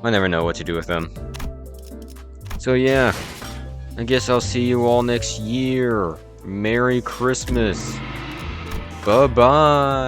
I never know what to do with them. So yeah, I guess I'll see you all next year. Merry Christmas. Bye-bye.